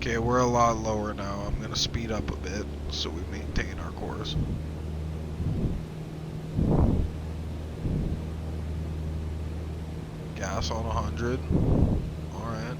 Okay, we're a lot lower now. I'm gonna speed up a bit so we maintain our course. Gas on 100. Alright.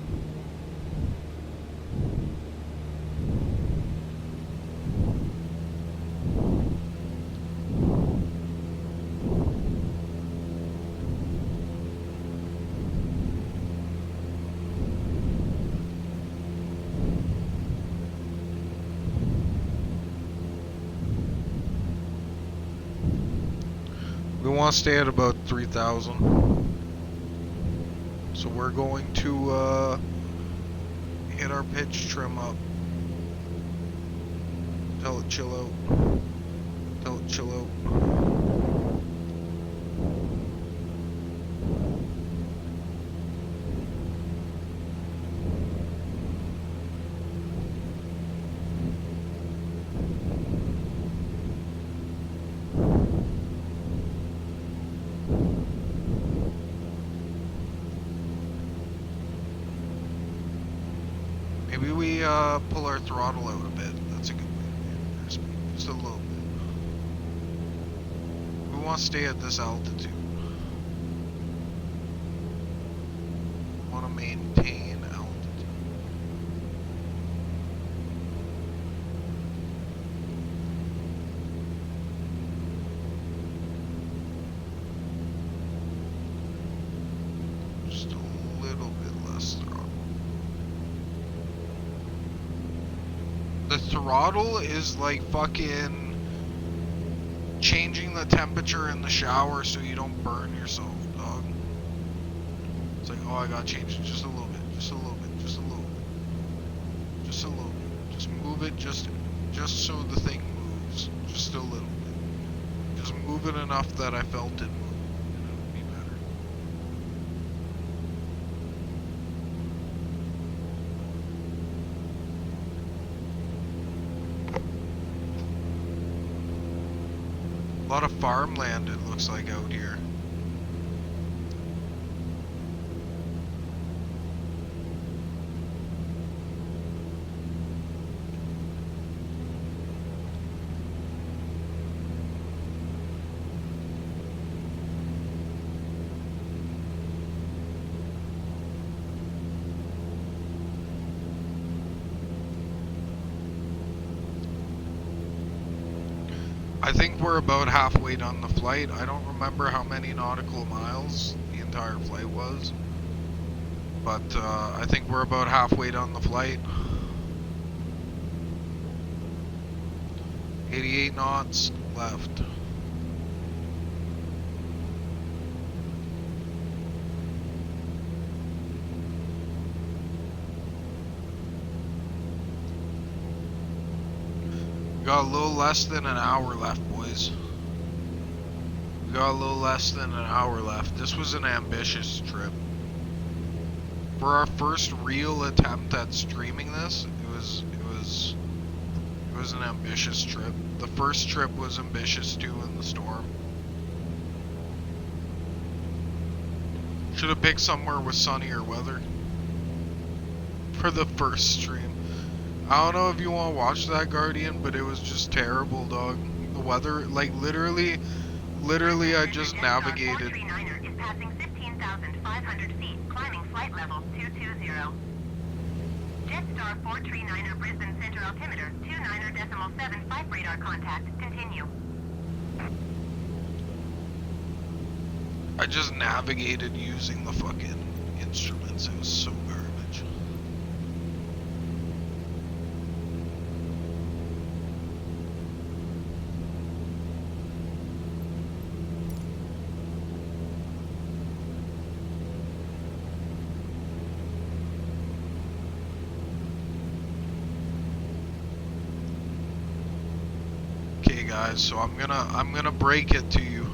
We want to stay at about 3,000. So we're going to hit our pitch trim up. Tell it chill out. Tell it chill out. Maybe we pull our throttle out a bit. That's a good way to manage our speed. Just a little bit. We want to stay at this altitude. We want to maintain altitude. Just a little bit less throttle. The throttle is like fucking changing the temperature in the shower so you don't burn yourself, dog. It's like, oh, I gotta change it just a little bit, just a little bit, just a little bit, just a little bit. Just move it, just so the thing moves, just a little bit. Just move it enough that I felt it move, and it'll be better. A lot of farmland, it looks like, out here. I think we're about halfway done the flight. I don't remember how many nautical miles the entire flight was, but I think we're about halfway done the flight. 88 knots left. We got a little less than an hour left, boys. We got a little less than an hour left. This was an ambitious trip. For our first real attempt at streaming this, it was an ambitious trip. The first trip was ambitious too in the storm. Should have picked somewhere with sunnier weather for the first stream. I don't know if you want to watch that, Guardian, but it was just terrible, dog. The weather, like literally I just navigated. Jetstar 439er is passing 15,500 feet, climbing flight level 220. Jetstar 439er Brisbane Center altimeter 29.7 flight radar contact. Continue. I just navigated using the fucking instruments. It was so garbage. Okay, guys, so I'm gonna break it to you.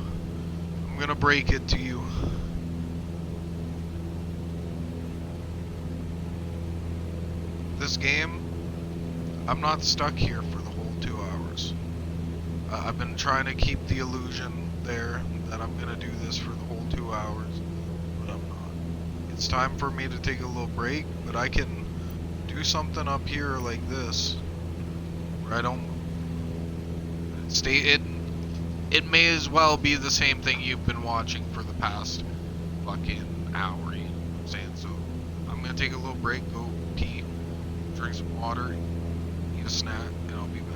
I'm gonna break it to you. This game, I'm not stuck here for the whole 2 hours. I've been trying to keep the illusion there that I'm gonna do this for the whole 2 hours, but I'm not. It's time for me to take a little break, but I can do something up here like this, where I don't stay it may as well be the same thing you've been watching for the past fucking hour, you know what I'm saying? So I'm gonna take a little break, go pee, drink some water, eat a snack, and I'll be back.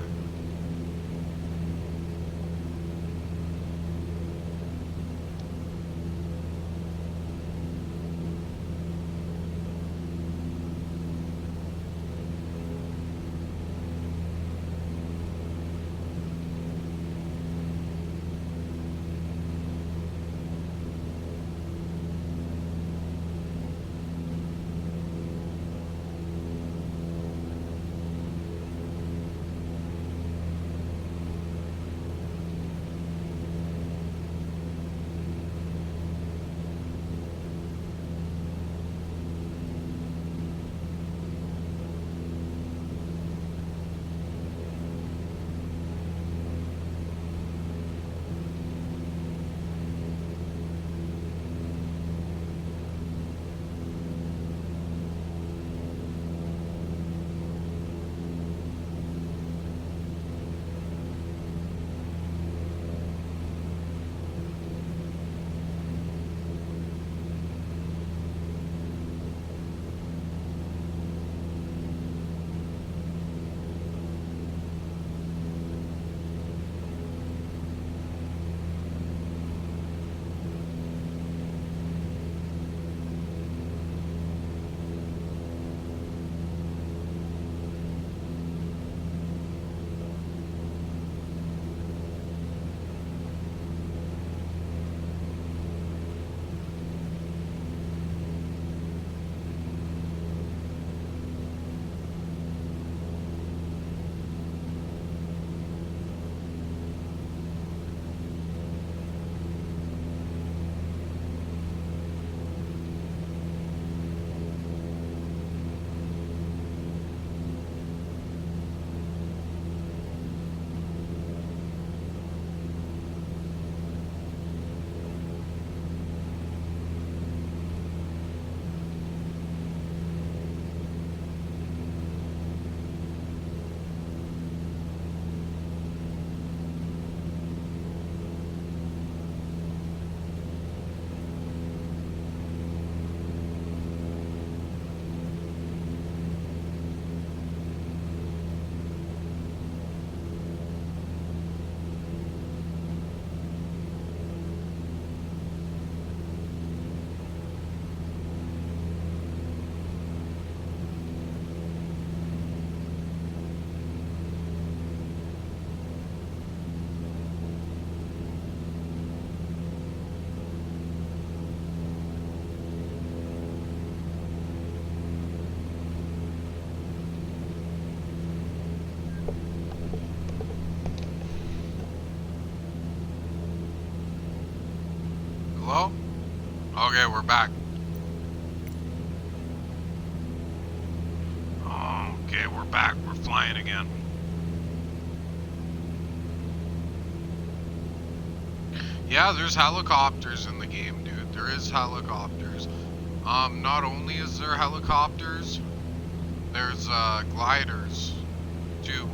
Hello? Okay, we're back. Okay, we're back. We're flying again. Yeah, there's helicopters in the game, dude. There is helicopters. Not only is there helicopters, there's gliders too.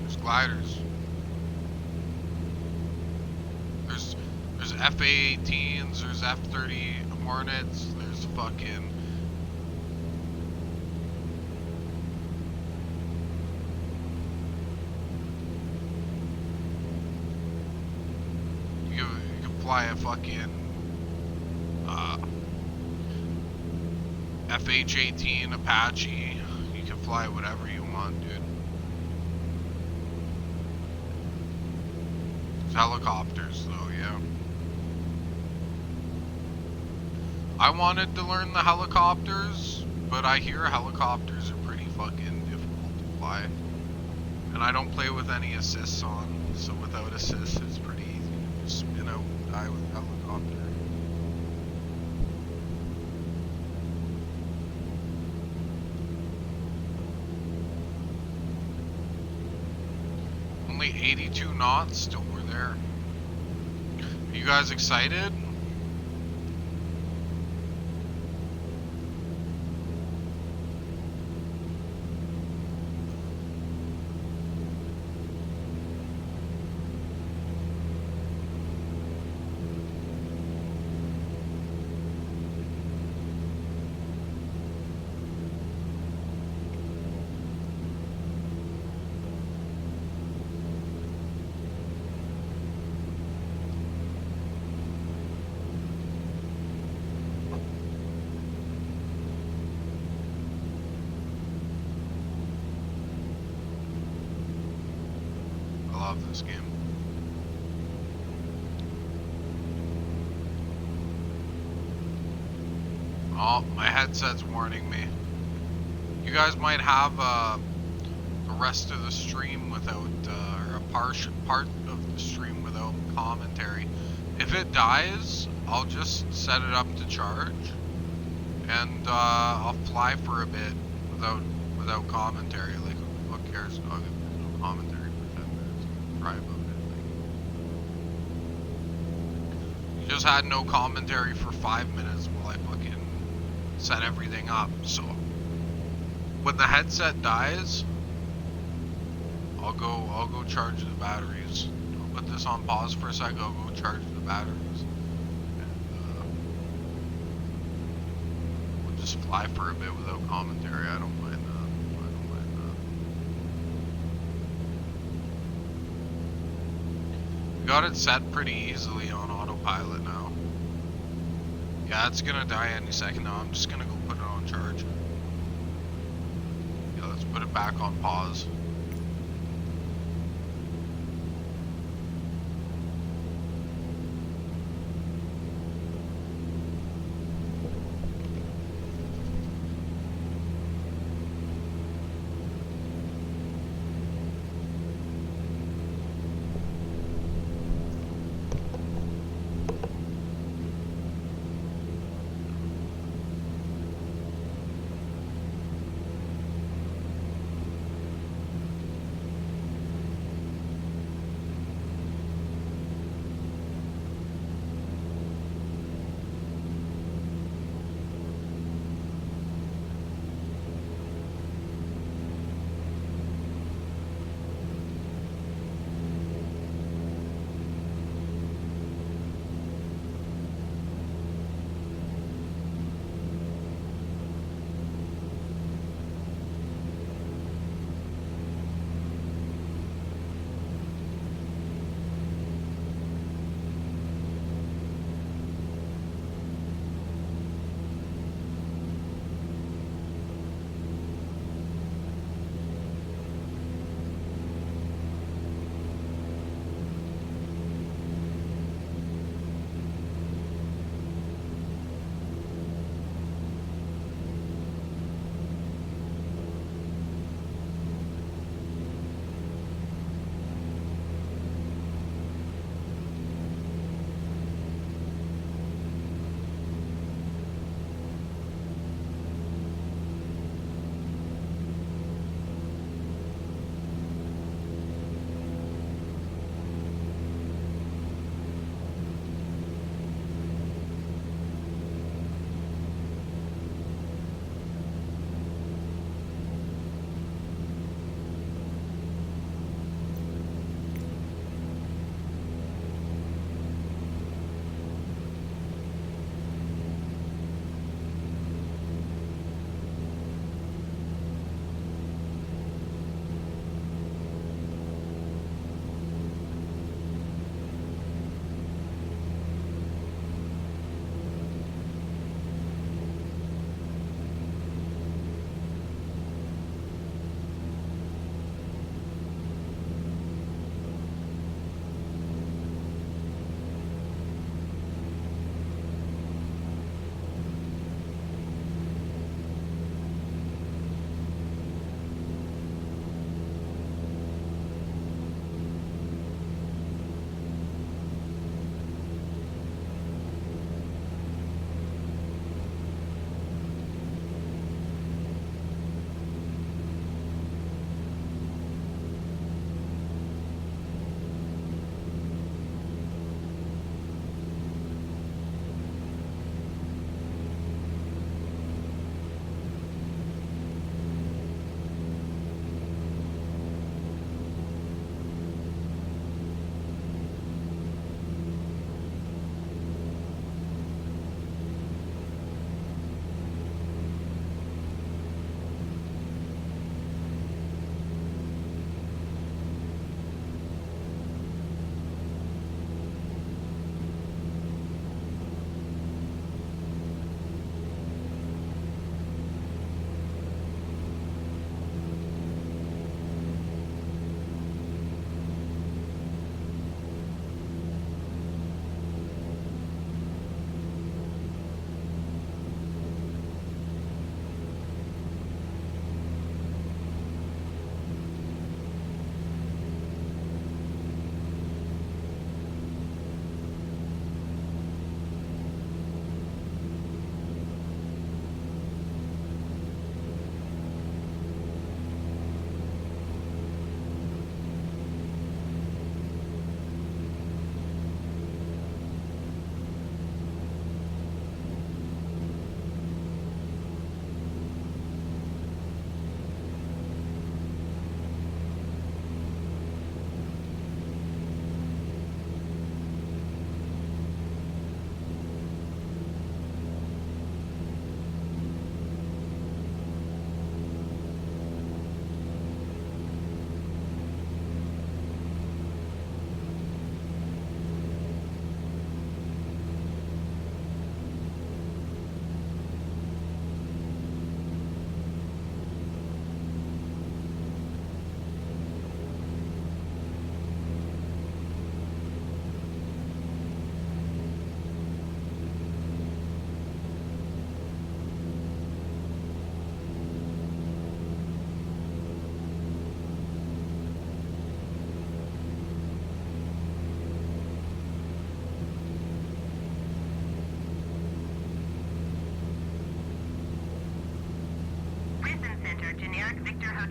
There's gliders. There's F-18s, there's F-30 Hornets, there's fucking you can fly a fucking FH-18 Apache. You can fly whatever you want, dude. There's helicopters though, yeah. I wanted to learn the helicopters, but I hear helicopters are pretty fucking difficult to fly. And I don't play with any assists on, so without assists it's pretty easy to just spin out and die with a helicopter. Only 82 knots, still we're there. Are you guys excited? I love this game. Oh, my headset's warning me. You guys might have the rest of the stream without, or a part of the stream without commentary. If it dies, I'll just set it up to charge, and I'll fly for a bit without commentary. Like, who cares? I'll get no commentary for 10 minutes. Cry about it. Like, you just had no commentary for 5 minutes while I fucking set everything up. So when the headset dies, I'll go charge the batteries. I'll put this on pause for a sec. I'll go charge the batteries, and we'll just fly for a bit without commentary. I don't mind that. I don't mind that. We got it set pretty easily on autopilot now. Yeah, it's gonna die any second now. I'm just gonna go put it on charge. Yeah, let's put it back on pause.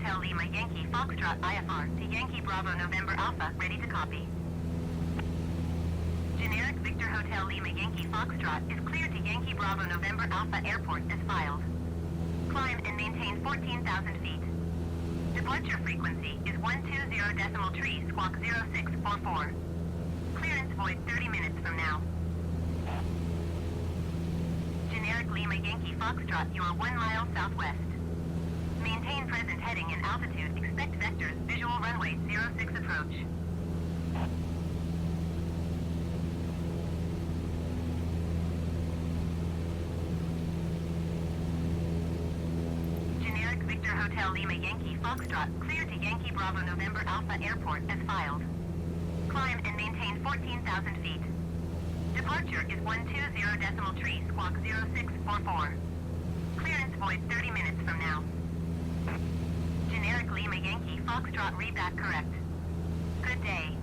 Hotel Lima Yankee Foxtrot IFR to Yankee Bravo November Alpha, ready to copy. Generic Victor Hotel Lima Yankee Foxtrot is cleared to Yankee Bravo November Alpha Airport as filed. Climb and maintain 14,000 feet. Departure frequency is 120.3 squawk 0644. Clearance void 30 minutes from now. Generic Lima Yankee Foxtrot, you are 1 mile southwest. Maintain present heading and altitude. Expect vectors. Visual runway 06 approach. Generic Victor Hotel Lima Yankee Foxtrot, cleared to Yankee Bravo November Alpha Airport as filed. Climb and maintain 14,000 feet. Departure is 120.3 squawk 0644. Clearance void 30 minutes from now. Generic Lima Yankee Foxtrot, read that correct. Good day.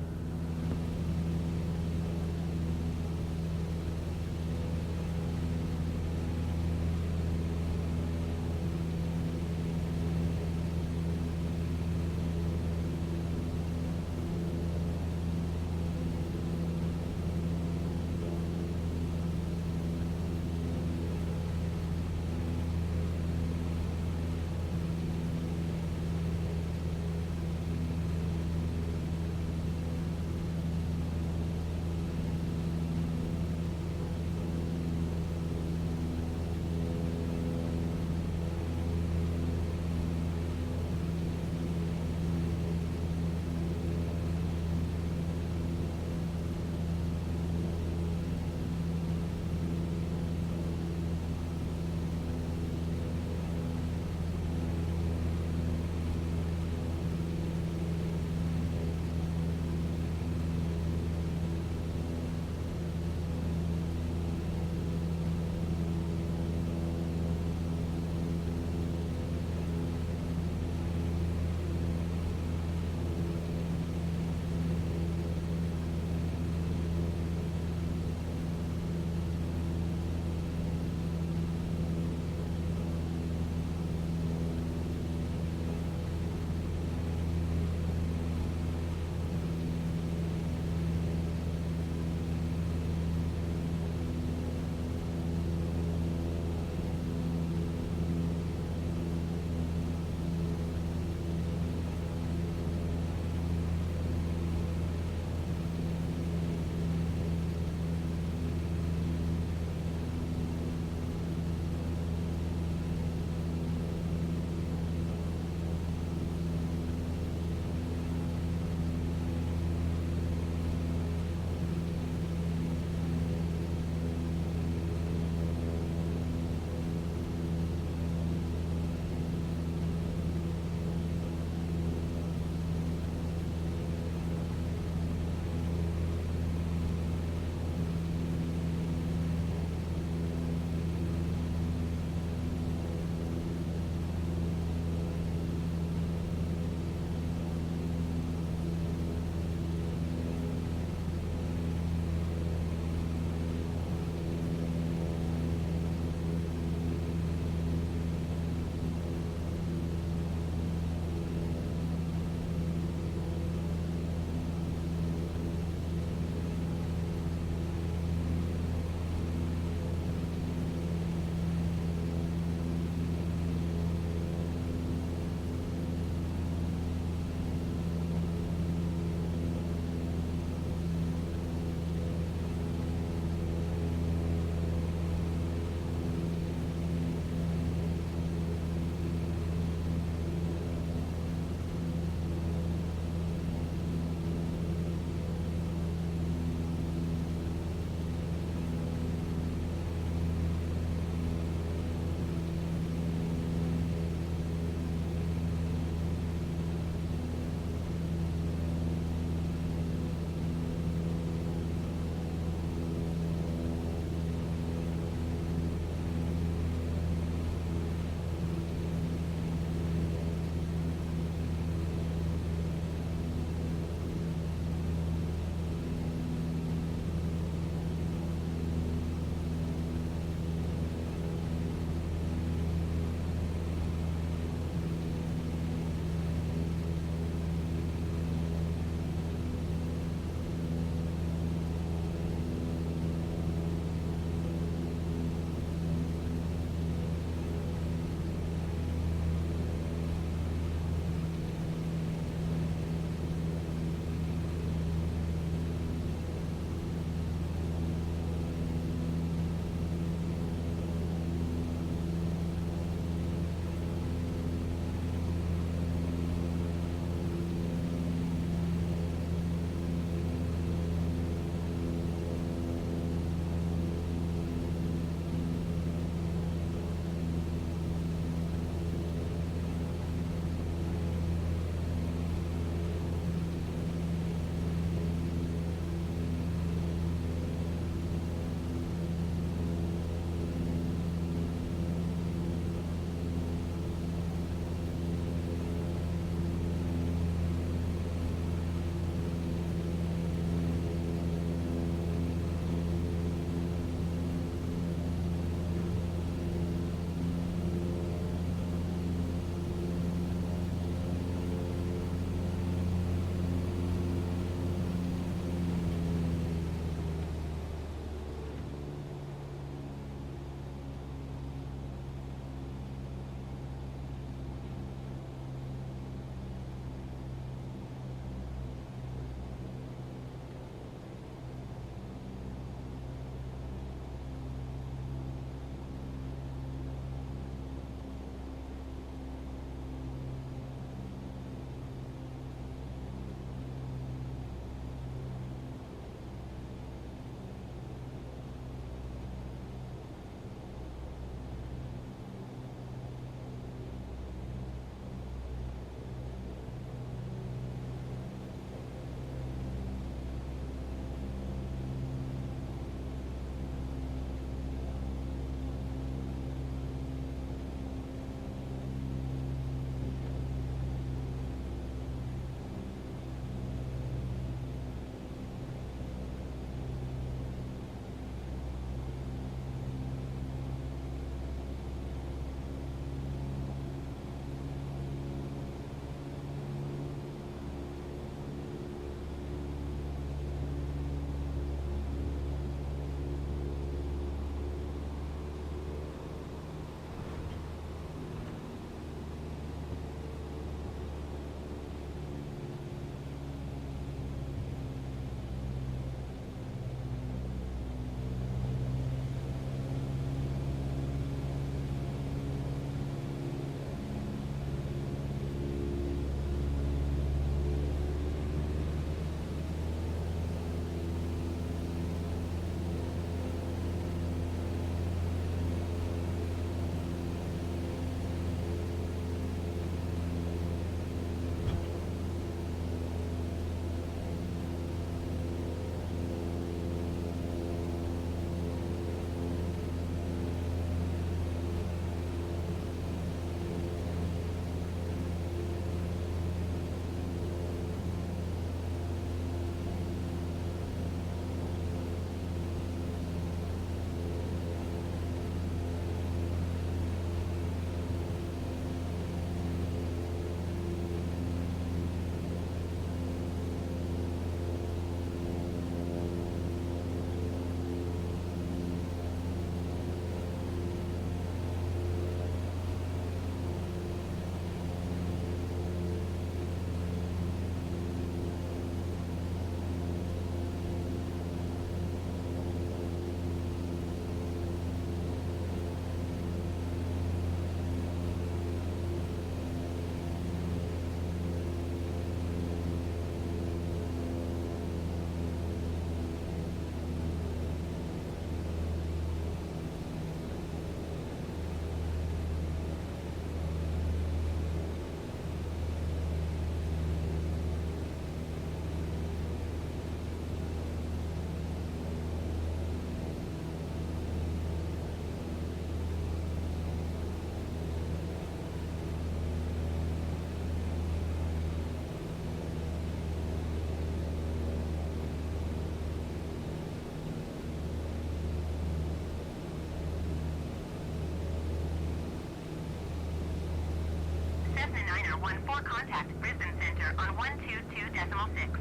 9er14 contact Brisbane Center on 122.6.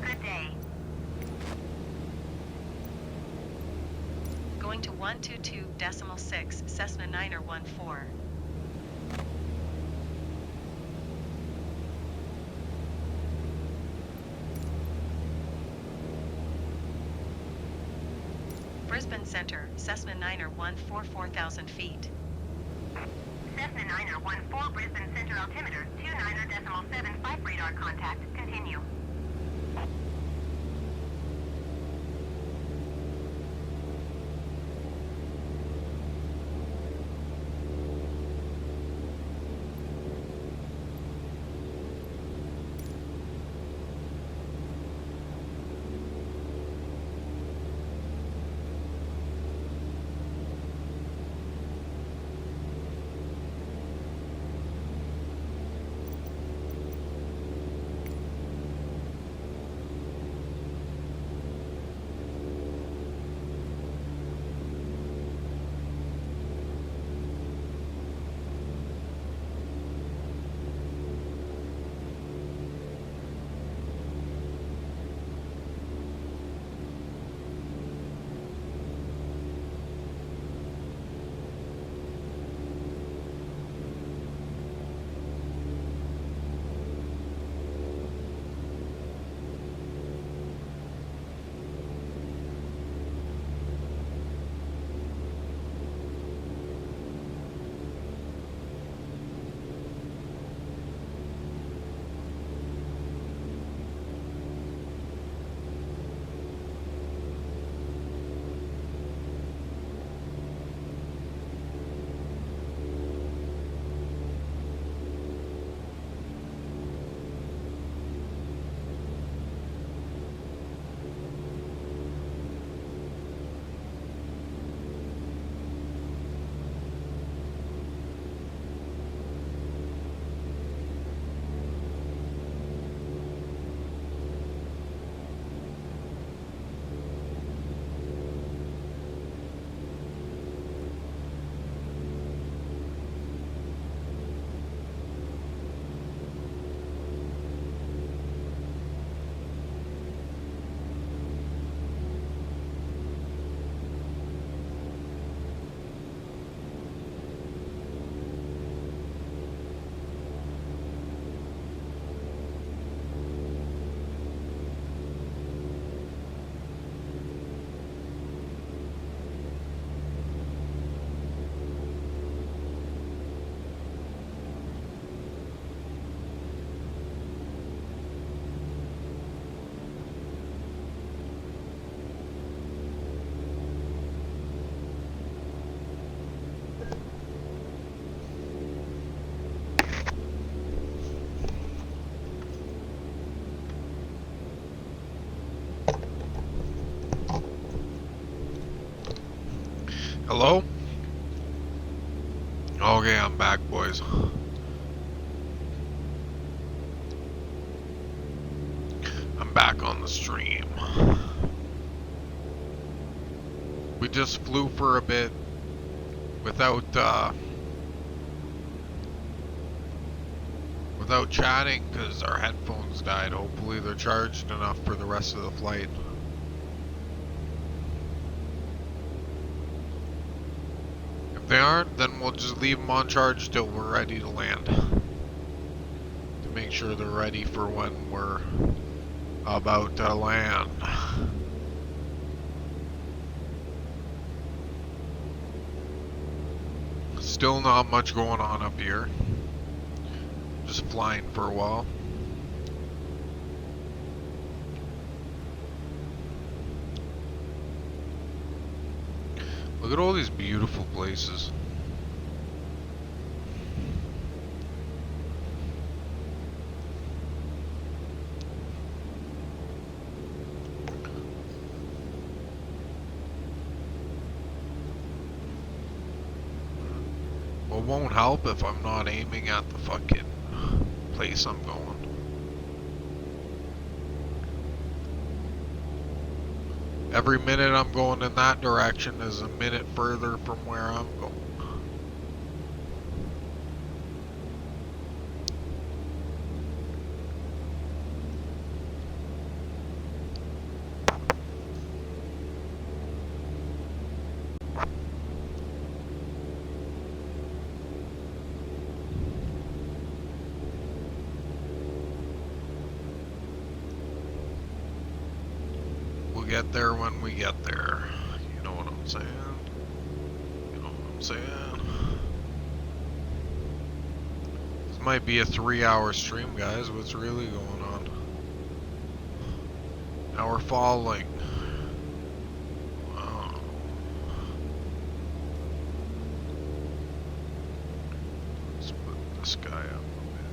Good day. Going to 122.6, Cessna 9er14. Brisbane Center, Cessna 9er14, 4,000 feet. Cessna 9er14 Brisbane Center altimeter 29.75 radar contact. Continue. Hello? Okay, I'm back, boys. I'm back on the stream. We just flew for a bit without chatting because our headphones died. Hopefully they're charged enough for the rest of the flight. If they aren't, then we'll just leave them on charge till we're ready to land. To make sure they're ready for when we're about to land. Still not much going on up here. Just flying for a while. Look at all these beautiful places. Well, it won't help if I'm not aiming at the fucking place I'm going. Every minute I'm going in that direction is a minute further from where I'm going. get there when we get there. You know what I'm saying? You know what I'm saying? This might be a 3-hour stream, guys. What's really going on? Now we're falling. Wow. Let's put this guy up a bit.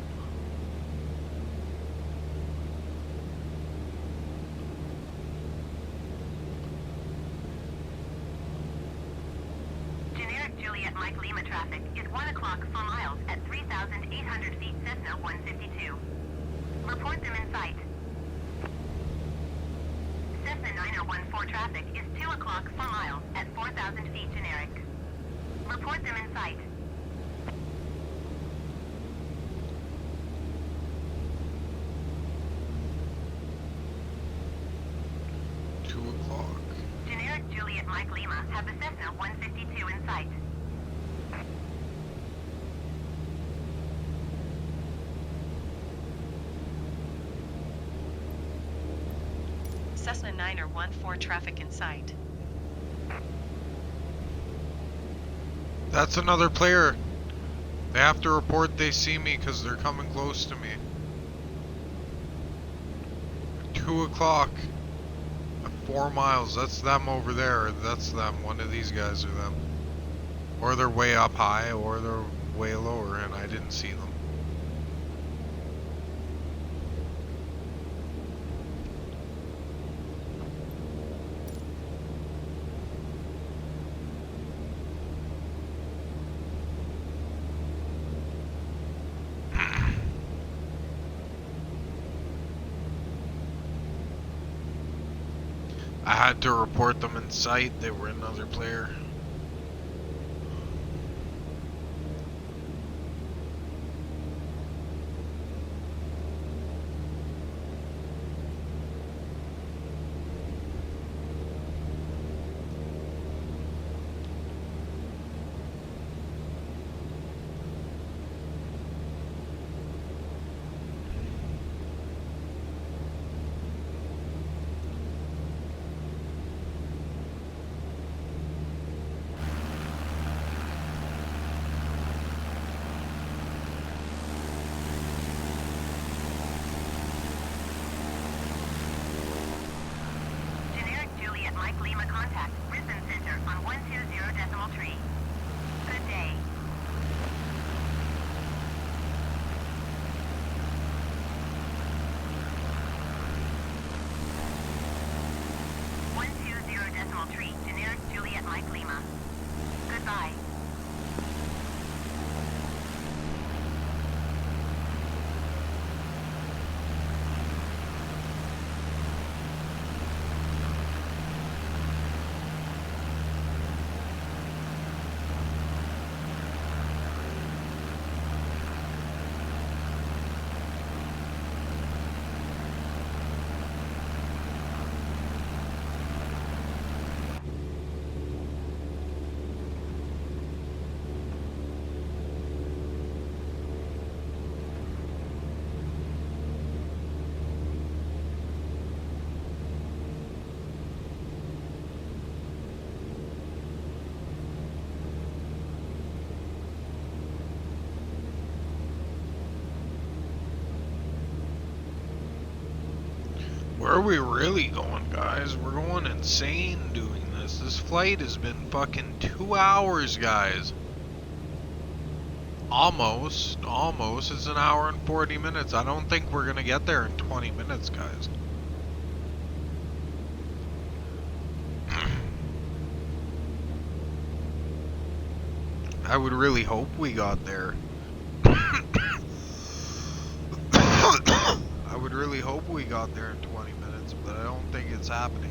Generic Juliet Mike Lima traffic is 1 o'clock 4 miles at 3,800 feet Cessna 152. Report them in sight. Cessna 9014 traffic is 2 o'clock 4 miles at 4,000 feet generic. Report them in sight. Generic Juliet Mike Lima have the Cessna 152 in sight. Cessna 9014 traffic in sight. That's another player. They have to report they see me because they're coming close to me. 2 o'clock. 4 miles. That's them over there. That's them. One of these guys are them. Or they're way up high, or they're way lower, and I didn't see them. I had to report them in sight. They were another player. Mike Lima contact Brisbane Center on 120.3. Good day. Generic Juliet Mike Lima. Goodbye. Where are we really going, guys? We're going insane doing this. This flight has been fucking 2 hours, guys. Almost. It's an hour and 40 minutes. I don't think we're gonna get there in 20 minutes, guys. I would really hope we got there. I would really hope we got there in 20 minutes, but I don't think it's happening.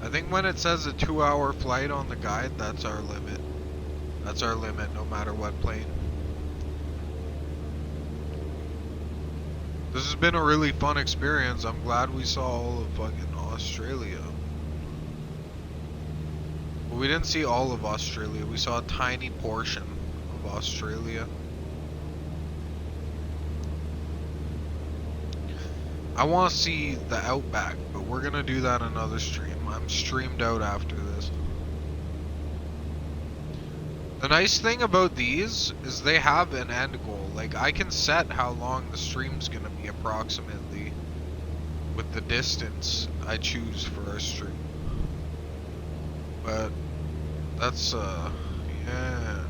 I think when it says a 2-hour flight on the guide, that's our limit. That's our limit, no matter what plane. This has been a really fun experience. I'm glad we saw all of fucking Australia. But we didn't see all of Australia. We saw a tiny portion of Australia. I want to see the outback, but we're gonna do that another stream. I'm streamed out after this. The nice thing about these is they have an end goal. Like, I can set how long the stream's gonna be approximately with the distance I choose for our stream. But that's yeah.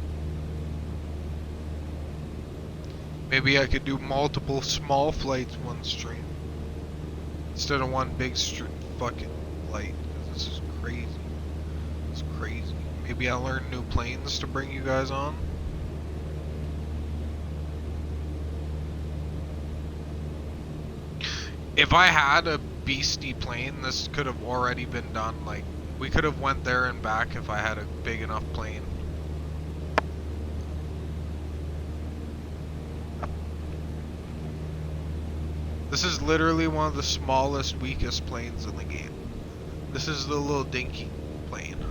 Maybe I could do multiple small flights one stream instead of one big fucking flight, because this is crazy. It's crazy. Maybe I'll learn new planes to bring you guys on. If I had a beastie plane, this could have already been done. Like, we could have went there and back if I had a big enough plane. This is literally one of the smallest, weakest planes in the game. This is the little dinky plane.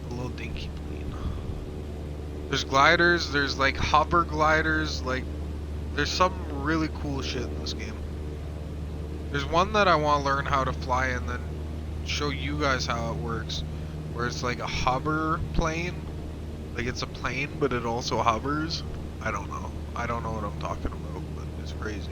The little dinky plane. There's gliders, there's like hover gliders, like there's some really cool shit in this game. There's one that I want to learn how to fly and then show you guys how it works, where it's like a hover plane. Like, it's a plane, but it also hovers. I don't know. I don't know what I'm talking about, but it's crazy.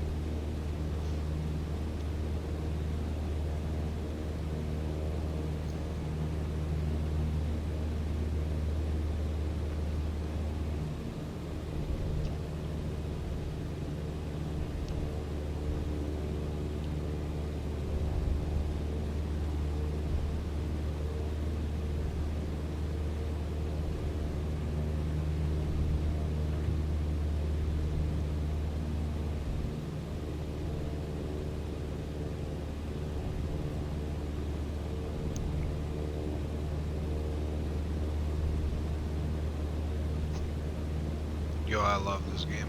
Yo, I love this game.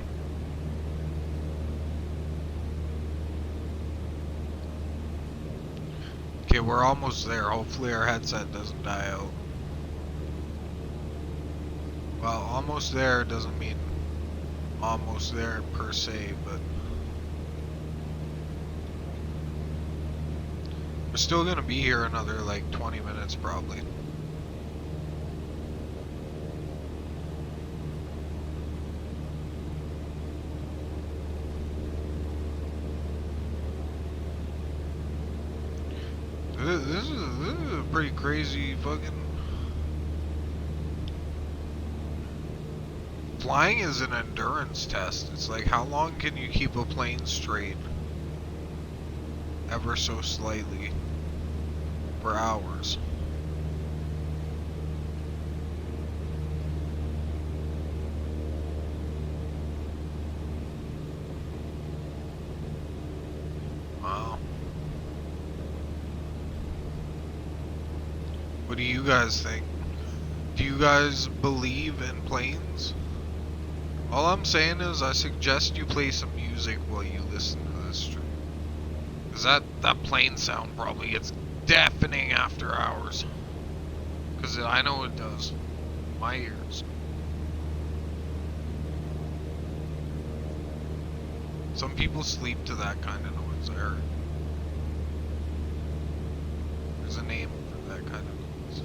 Okay, we're almost there. Hopefully our headset doesn't die out. Well, almost there doesn't mean almost there per se, but we're still gonna be here another like 20 minutes probably. This is a pretty crazy fucking... Flying is an endurance test. It's like, how long can you keep a plane straight? Ever so slightly. For hours. Wow. What do you guys think? Do you guys believe in planes? All I'm saying is I suggest you play some music while you listen to this stream. Cause that plane sound probably gets deafening after hours. Cause I know it does. My ears. Some people sleep to that kind of noise, I heard. There's a name for that kind of noise.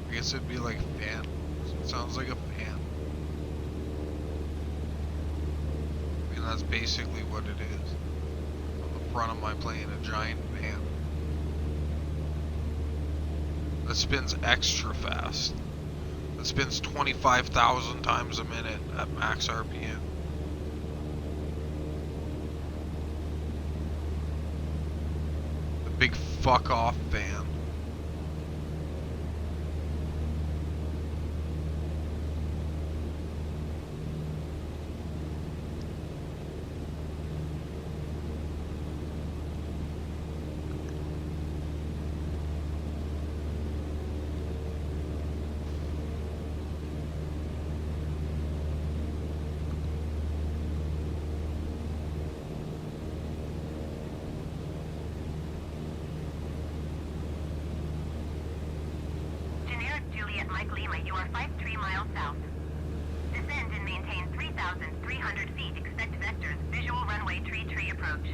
I guess it'd be like a fan. It sounds like a fan. I mean, that's basically what it is. On the front of my plane, a giant fan. That spins extra fast. That spins 25,000 times a minute at max RPM. The big fuck off fan. Mike Lima, you are 53 miles south. Descend and maintain 3,300 feet. Expect vectors. Visual runway tree approach.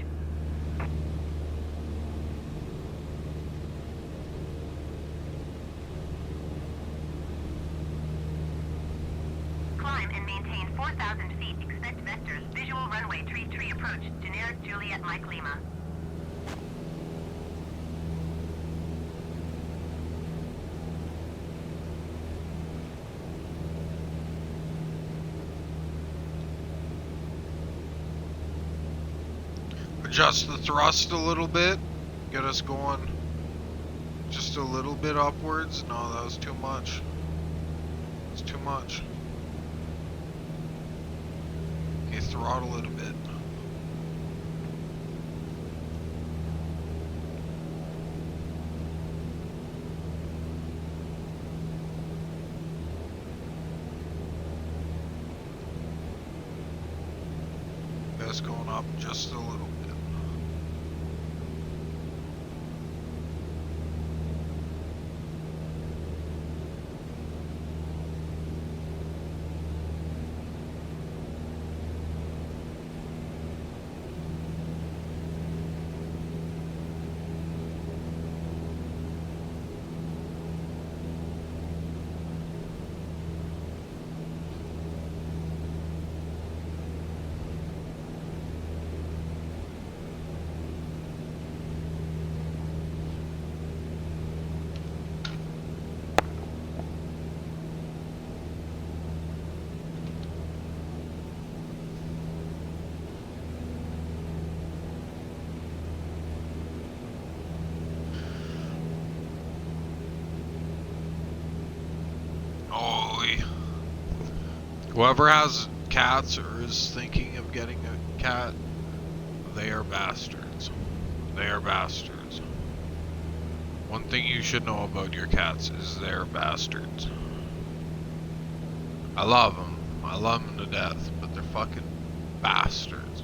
Climb and maintain 4,000 feet. Expect vectors. Visual runway tree approach. Generic Juliet Mike Lima. Adjust the thrust a little bit. Get us going just a little bit upwards. No, that was too much. It's too much. Okay, throttle it a bit. Get us going up just a little bit. Holy. Whoever has cats or is thinking of getting a cat, they are bastards. They are bastards. One thing you should know about your cats is they're bastards. I love them. I love them to death, but they're fucking bastards.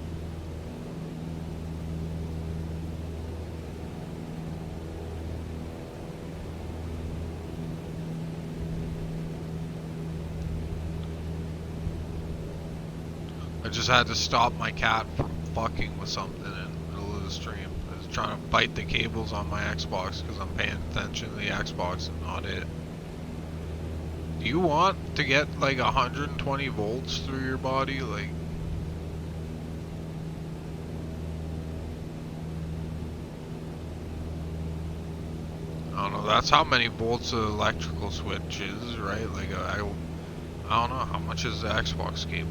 I just had to stop my cat from fucking with something in the middle of the stream. I was trying to bite the cables on my Xbox because I'm paying attention to the Xbox and not it. Do you want to get like 120 volts through your body? Like, I don't know. That's how many volts the electrical switch is, right? Like, I don't know. How much is the Xbox cable?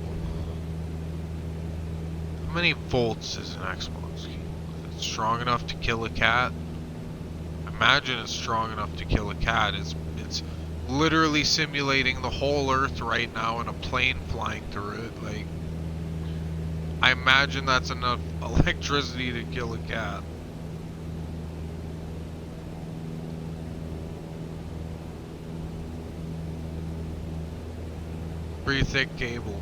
How many volts is an Xbox cable? Is it strong enough to kill a cat? Imagine it's strong enough to kill a cat. It's literally simulating the whole Earth right now and a plane flying through it. Like, I imagine that's enough electricity to kill a cat. Pretty thick cable.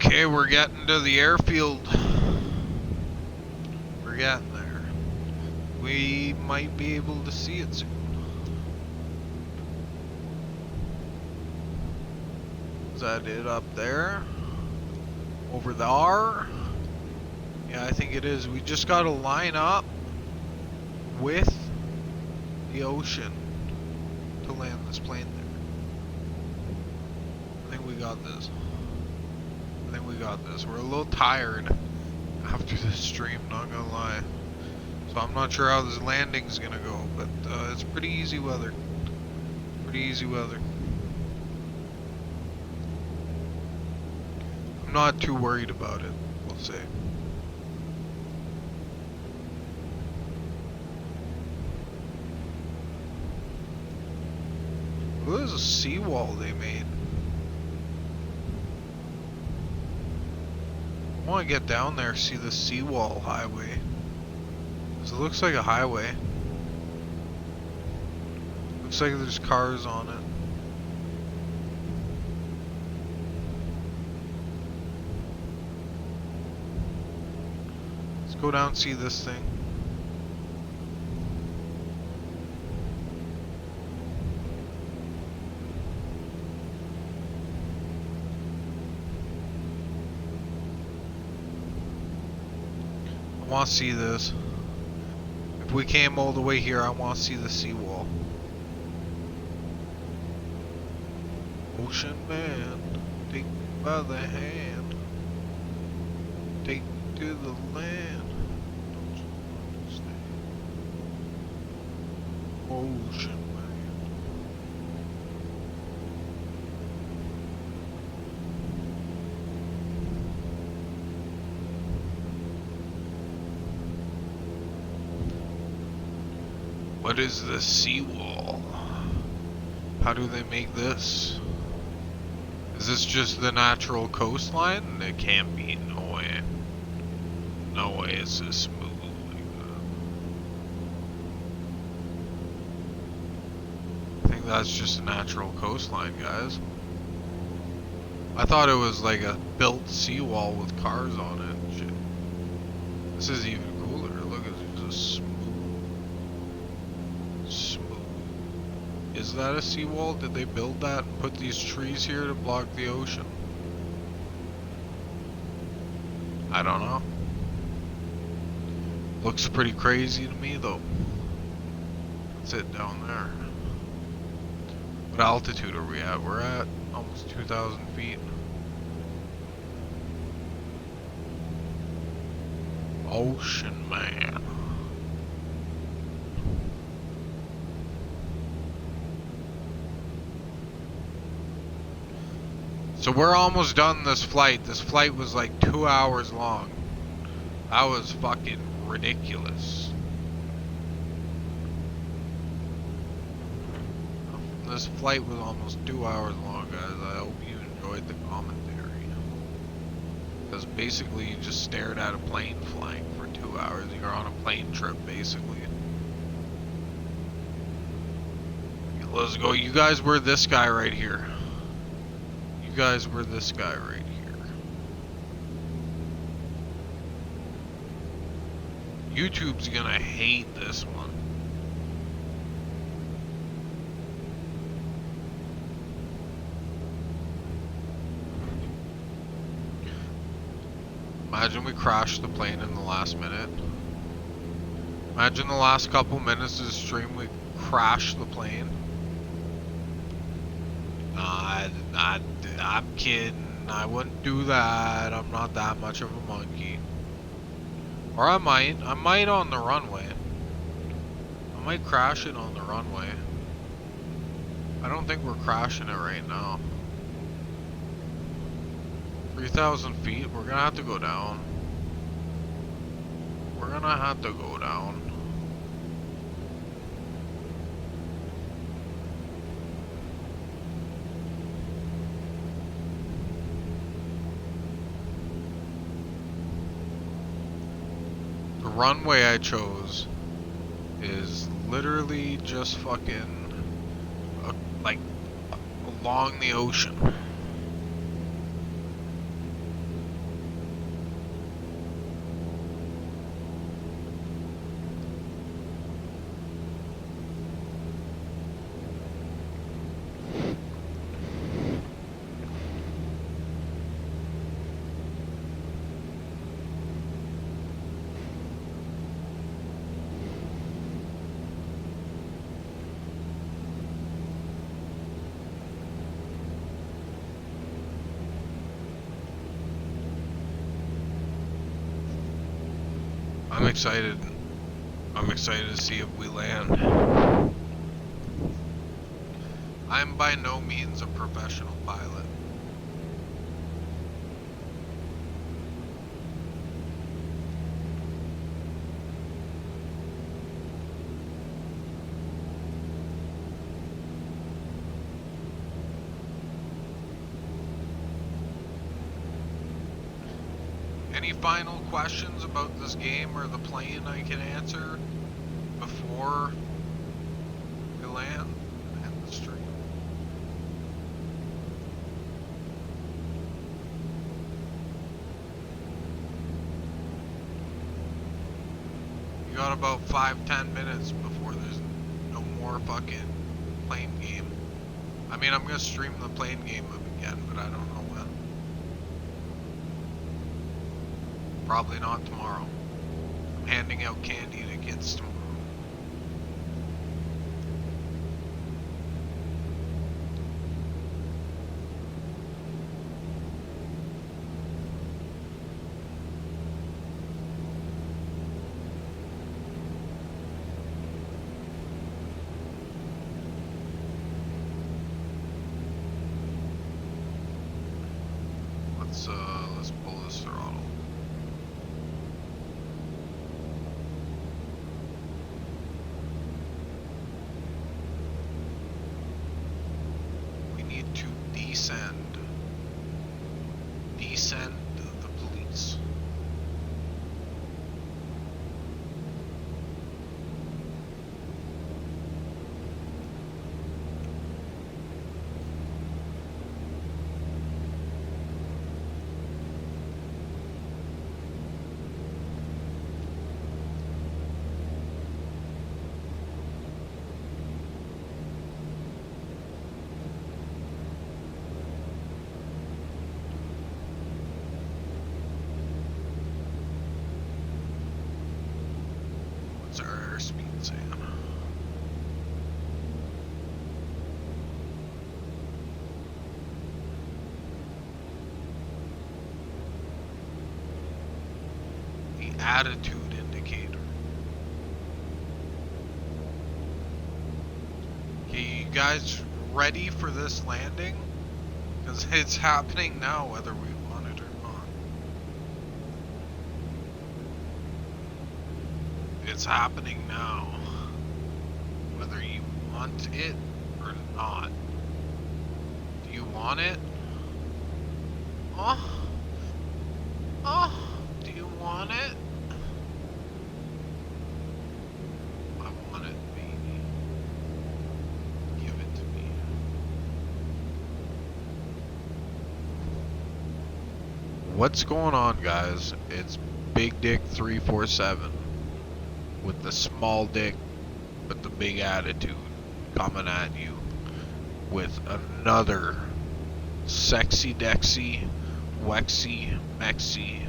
Okay, we're getting to the airfield. We're getting there. We might be able to see it soon. Is that it up there? Over there? Yeah, I think it is. We just gotta line up with the ocean to land this plane there. I think we got this. We're a little tired after this stream, not gonna lie. So I'm not sure how this landing's gonna go, but it's pretty easy weather. Pretty easy weather. I'm not too worried about it, we'll say. Well, there's a seawall they made. I want to get down there, see the seawall highway. So it looks like a highway. Looks like there's cars on it. Let's go down and see this thing. I want to see this. If we came all the way here, I want to see the seawall. Ocean man, take me by the hand. Take me to the land. Don't you understand? Ocean man. What is the seawall? How do they make this? Is this just the natural coastline? It can't be, no way. No way it's this smooth like that. I think that's just a natural coastline, guys. I thought it was like a built seawall with cars on it and shit. This is even cooler. Look, it's just smooth. Is that a seawall? Did they build that and put these trees here to block the ocean? I don't know. Looks pretty crazy to me though. That's it down there. What altitude are we at? We're at almost 2,000 feet. Ocean man. So we're almost done this flight. This flight was like 2 hours long. That was fucking ridiculous. This flight was almost 2 hours long, guys. I hope you enjoyed the commentary. Because basically you just stared at a plane flying for 2 hours. You're on a plane trip, basically. Okay, let's go. You guys were this guy right here. You guys were this guy right here. YouTube's gonna hate this one. Imagine we crashed the plane in the last minute. Imagine the last couple minutes of the stream we crashed the plane. I'm kidding. I wouldn't do that. I'm not that much of a monkey. Or I might. I might on the runway. I might crash it on the runway. I don't think we're crashing it right now. 3,000 feet. We're gonna have to go down. We're gonna have to go down. The runway I chose is literally just fucking like along the ocean. I'm excited. I'm excited to see if we land. I'm by no means a professional pilot. Any final questions about this game or the plane I can answer before we land and end the stream? You got about 5-10 minutes before there's no more fucking plane game. I mean, I'm gonna stream the plane game again, but I don't know when. Probably not tomorrow. I'm handing out candy to kids tomorrow. Let's pull this throttle. We need to descend. Descend the police. What's our airspeed saying? The attitude indicator. Okay, you guys ready for this landing? Because it's happening now whether we want it or not. It's happening now. Whether you want it or not. Do you want it? Oh? Oh? Do you want it? I want it, baby. Give it to me. What's going on, guys? It's Big Dick 347 with the small dick but the big attitude coming at you with another sexy dexy wexy mexy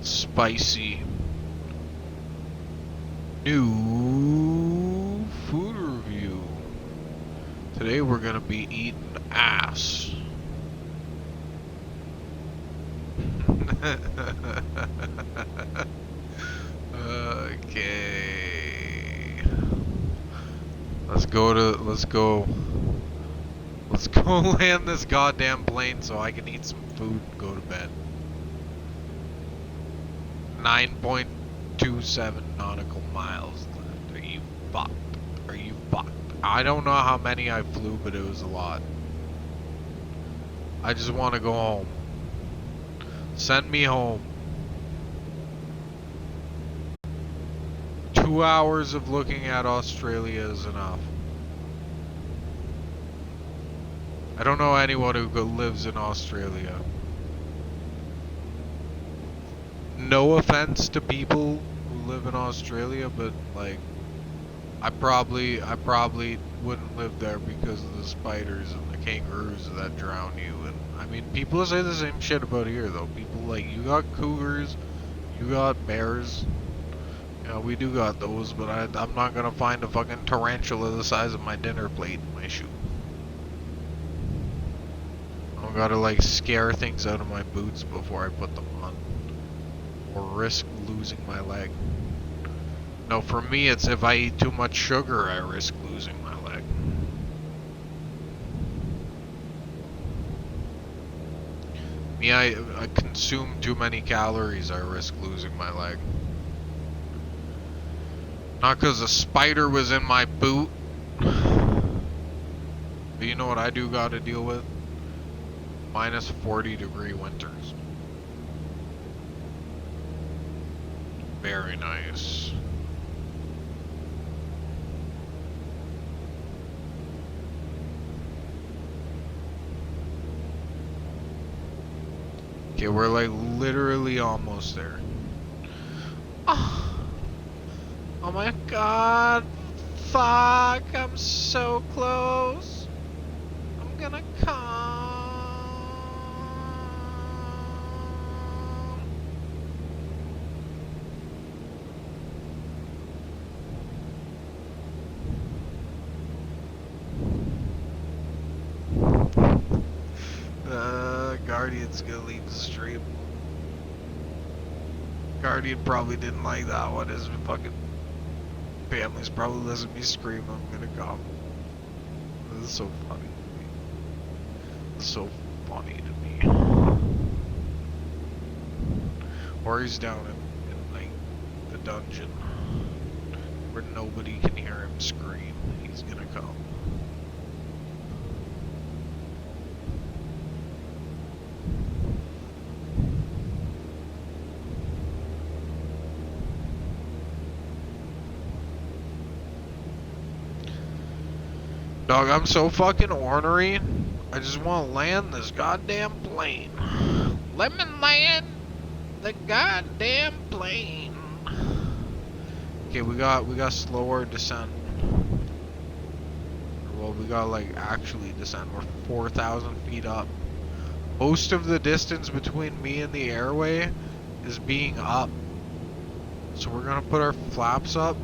spicy new food review. Today we're gonna be eating ass. Okay. Let's go land this goddamn plane so I can eat some food and go to bed. 9.27 nautical miles left. Are you fucked? Are you fucked? I don't know how many I flew, but it was a lot. I just want to go home. Send me home. 2 hours of looking at Australia is enough. I don't know anyone who lives in Australia. No offense to people who live in Australia, but like, I probably wouldn't live there because of the spiders and the kangaroos that drown you. And I mean, people say the same shit about here though. People like, you got cougars, you got bears. Yeah, we do got those, but I'm not gonna find a fucking tarantula the size of my dinner plate in my shoe. I don't gotta like scare things out of my boots before I put them on, or risk losing my leg. No, for me, it's if I eat too much sugar, I risk losing my leg. Me, I consume too many calories, I risk losing my leg. Not because a spider was in my boot. But you know what I do gotta deal with? Minus 40-degree winters. Very nice. Okay, we're like literally almost there. Oh, oh my god. Fuck, I'm so close. I'm gonna come. Guardian's gonna leave the stream. Guardian probably didn't like that one. His fucking family's probably listening to me scream, I'm gonna come. This is so funny to me. It's so funny to me. Or he's down in like the dungeon where nobody can hear him scream. He's gonna come. Dog, I'm so fucking ornery. I just want to land this goddamn plane. Let me land the goddamn plane. Okay, we got slower descent. Well, we got like actually descent. We're 4,000 feet up. Most of the distance between me and the airway is being up. So we're gonna put our flaps up.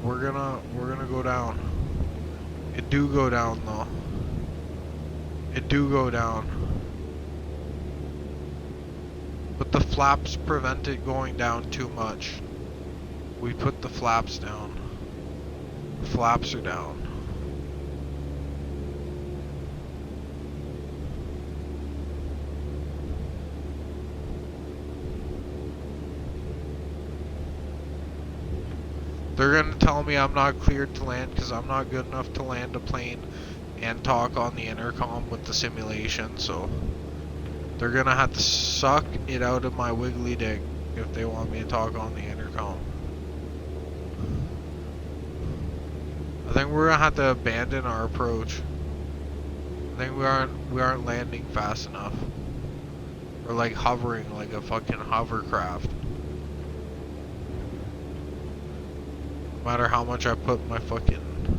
We're gonna go down. It do go down though. It do go down. But the flaps prevent it going down too much. We put the flaps down. The flaps are down. They're gonna tell me I'm not cleared to land because I'm not good enough to land a plane and talk on the intercom with the simulation, so they're gonna have to suck it out of my wiggly dick if they want me to talk on the intercom. I think we're gonna have to abandon our approach. I think we aren't landing fast enough. We're like hovering like a fucking hovercraft. No matter how much I put my fucking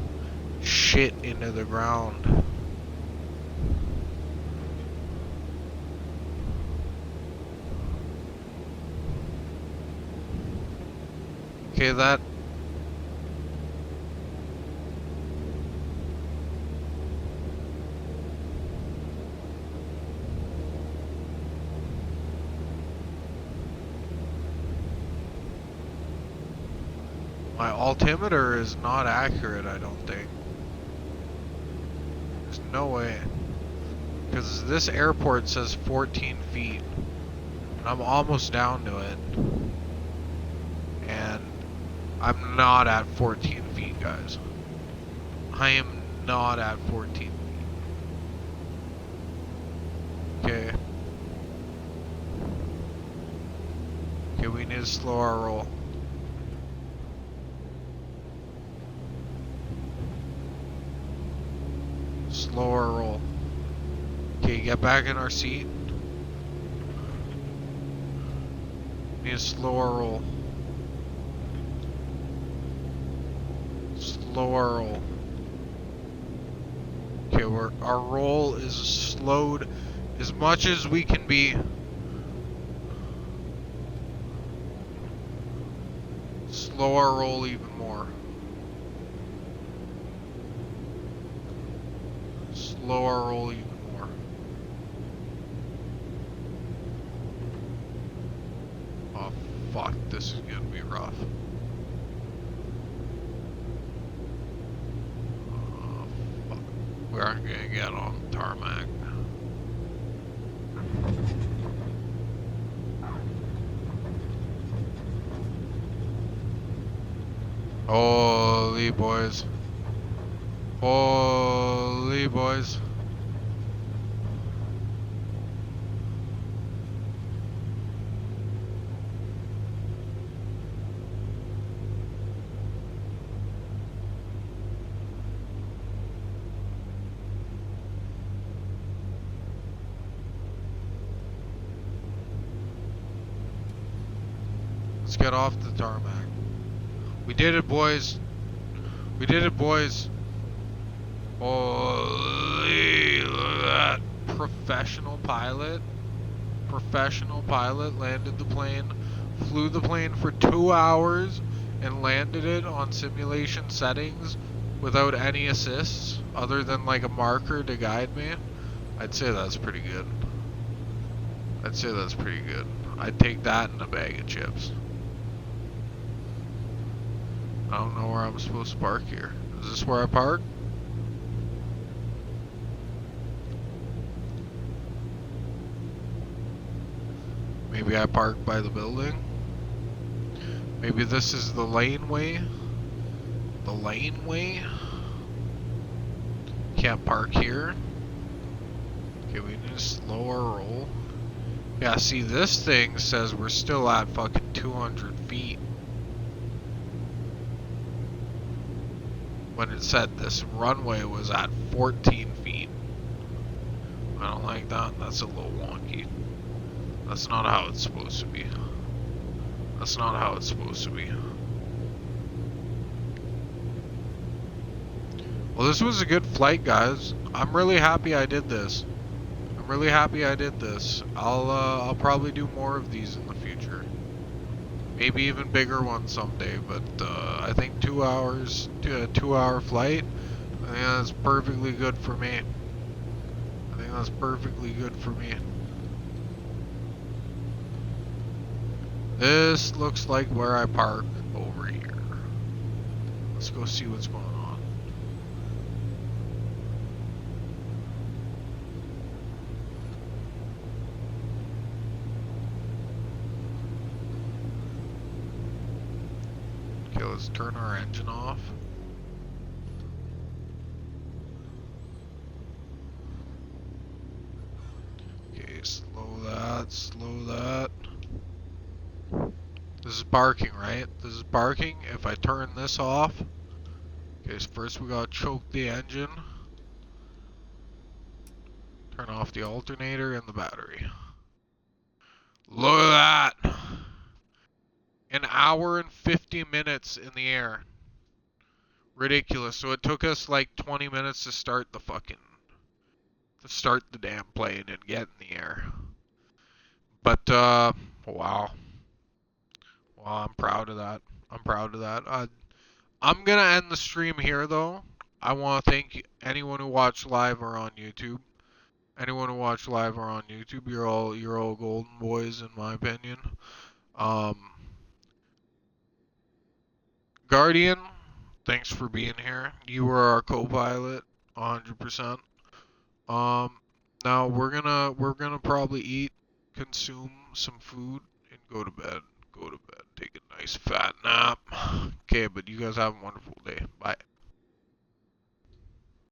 shit into the ground. Okay, that... My altimeter is not accurate, I don't think. There's no way. Because this airport says 14 feet. And I'm almost down to it. And I'm not at 14 feet, guys. I am not at 14 feet. Okay. Okay, we need to slow our roll. Slower roll. Okay, get back in our seat. Need a slower roll. Slower roll. Okay, our roll is slowed as much as we can be. Slower roll even more. Slower roll even more. Oh fuck, this is gonna be rough. We aren't gonna get on the tarmac. Holy boys. Holy boys. Let's get off the tarmac. We did it, boys. We did it, boys. Holy, look at that. Professional pilot landed the plane, flew the plane for 2 hours, and landed it on simulation settings without any assists other than like a marker to guide me. I'd say that's pretty good. I'd say that's pretty good. I'd take that in a bag of chips. I don't know where I'm supposed to park here. Is this where I park? Maybe I park by the building. Maybe this is the laneway. The laneway. Can't park here. Okay, we need to slow our roll. Yeah, see, this thing says we're still at fucking 200 feet. When it said this runway was at 14 feet. I don't like that. That's a little wonky. That's not how it's supposed to be. That's not how it's supposed to be. Well, this was a good flight, guys. I'm really happy I did this. I'm really happy I did this. I'll probably do more of these in the future. Maybe even bigger ones someday, but I think 2 hours to a 2-hour flight, I think that's perfectly good for me. I think that's perfectly good for me. This looks like where I park over here. Let's go see what's going on. Okay, let's turn our engine off. Okay, slow that, slow that. This is barking, right? This is barking. If I turn this off, okay, so first we gotta choke the engine, turn off the alternator and the battery. Look at that! An hour and 50 minutes in the air. Ridiculous. So it took us like 20 minutes to start the damn plane and get in the air. But, wow. Wow, I'm proud of that. I'm proud of that. I'm gonna end the stream here, though. I want to thank anyone who watched live or on YouTube. Anyone who watched live or on YouTube, you're all golden boys, in my opinion. Guardian, thanks for being here. You were our co-pilot, 100%. Now we're gonna probably eat, consume some food, and go to bed. Go to bed. Take a nice fat nap. Okay, but you guys have a wonderful day. Bye.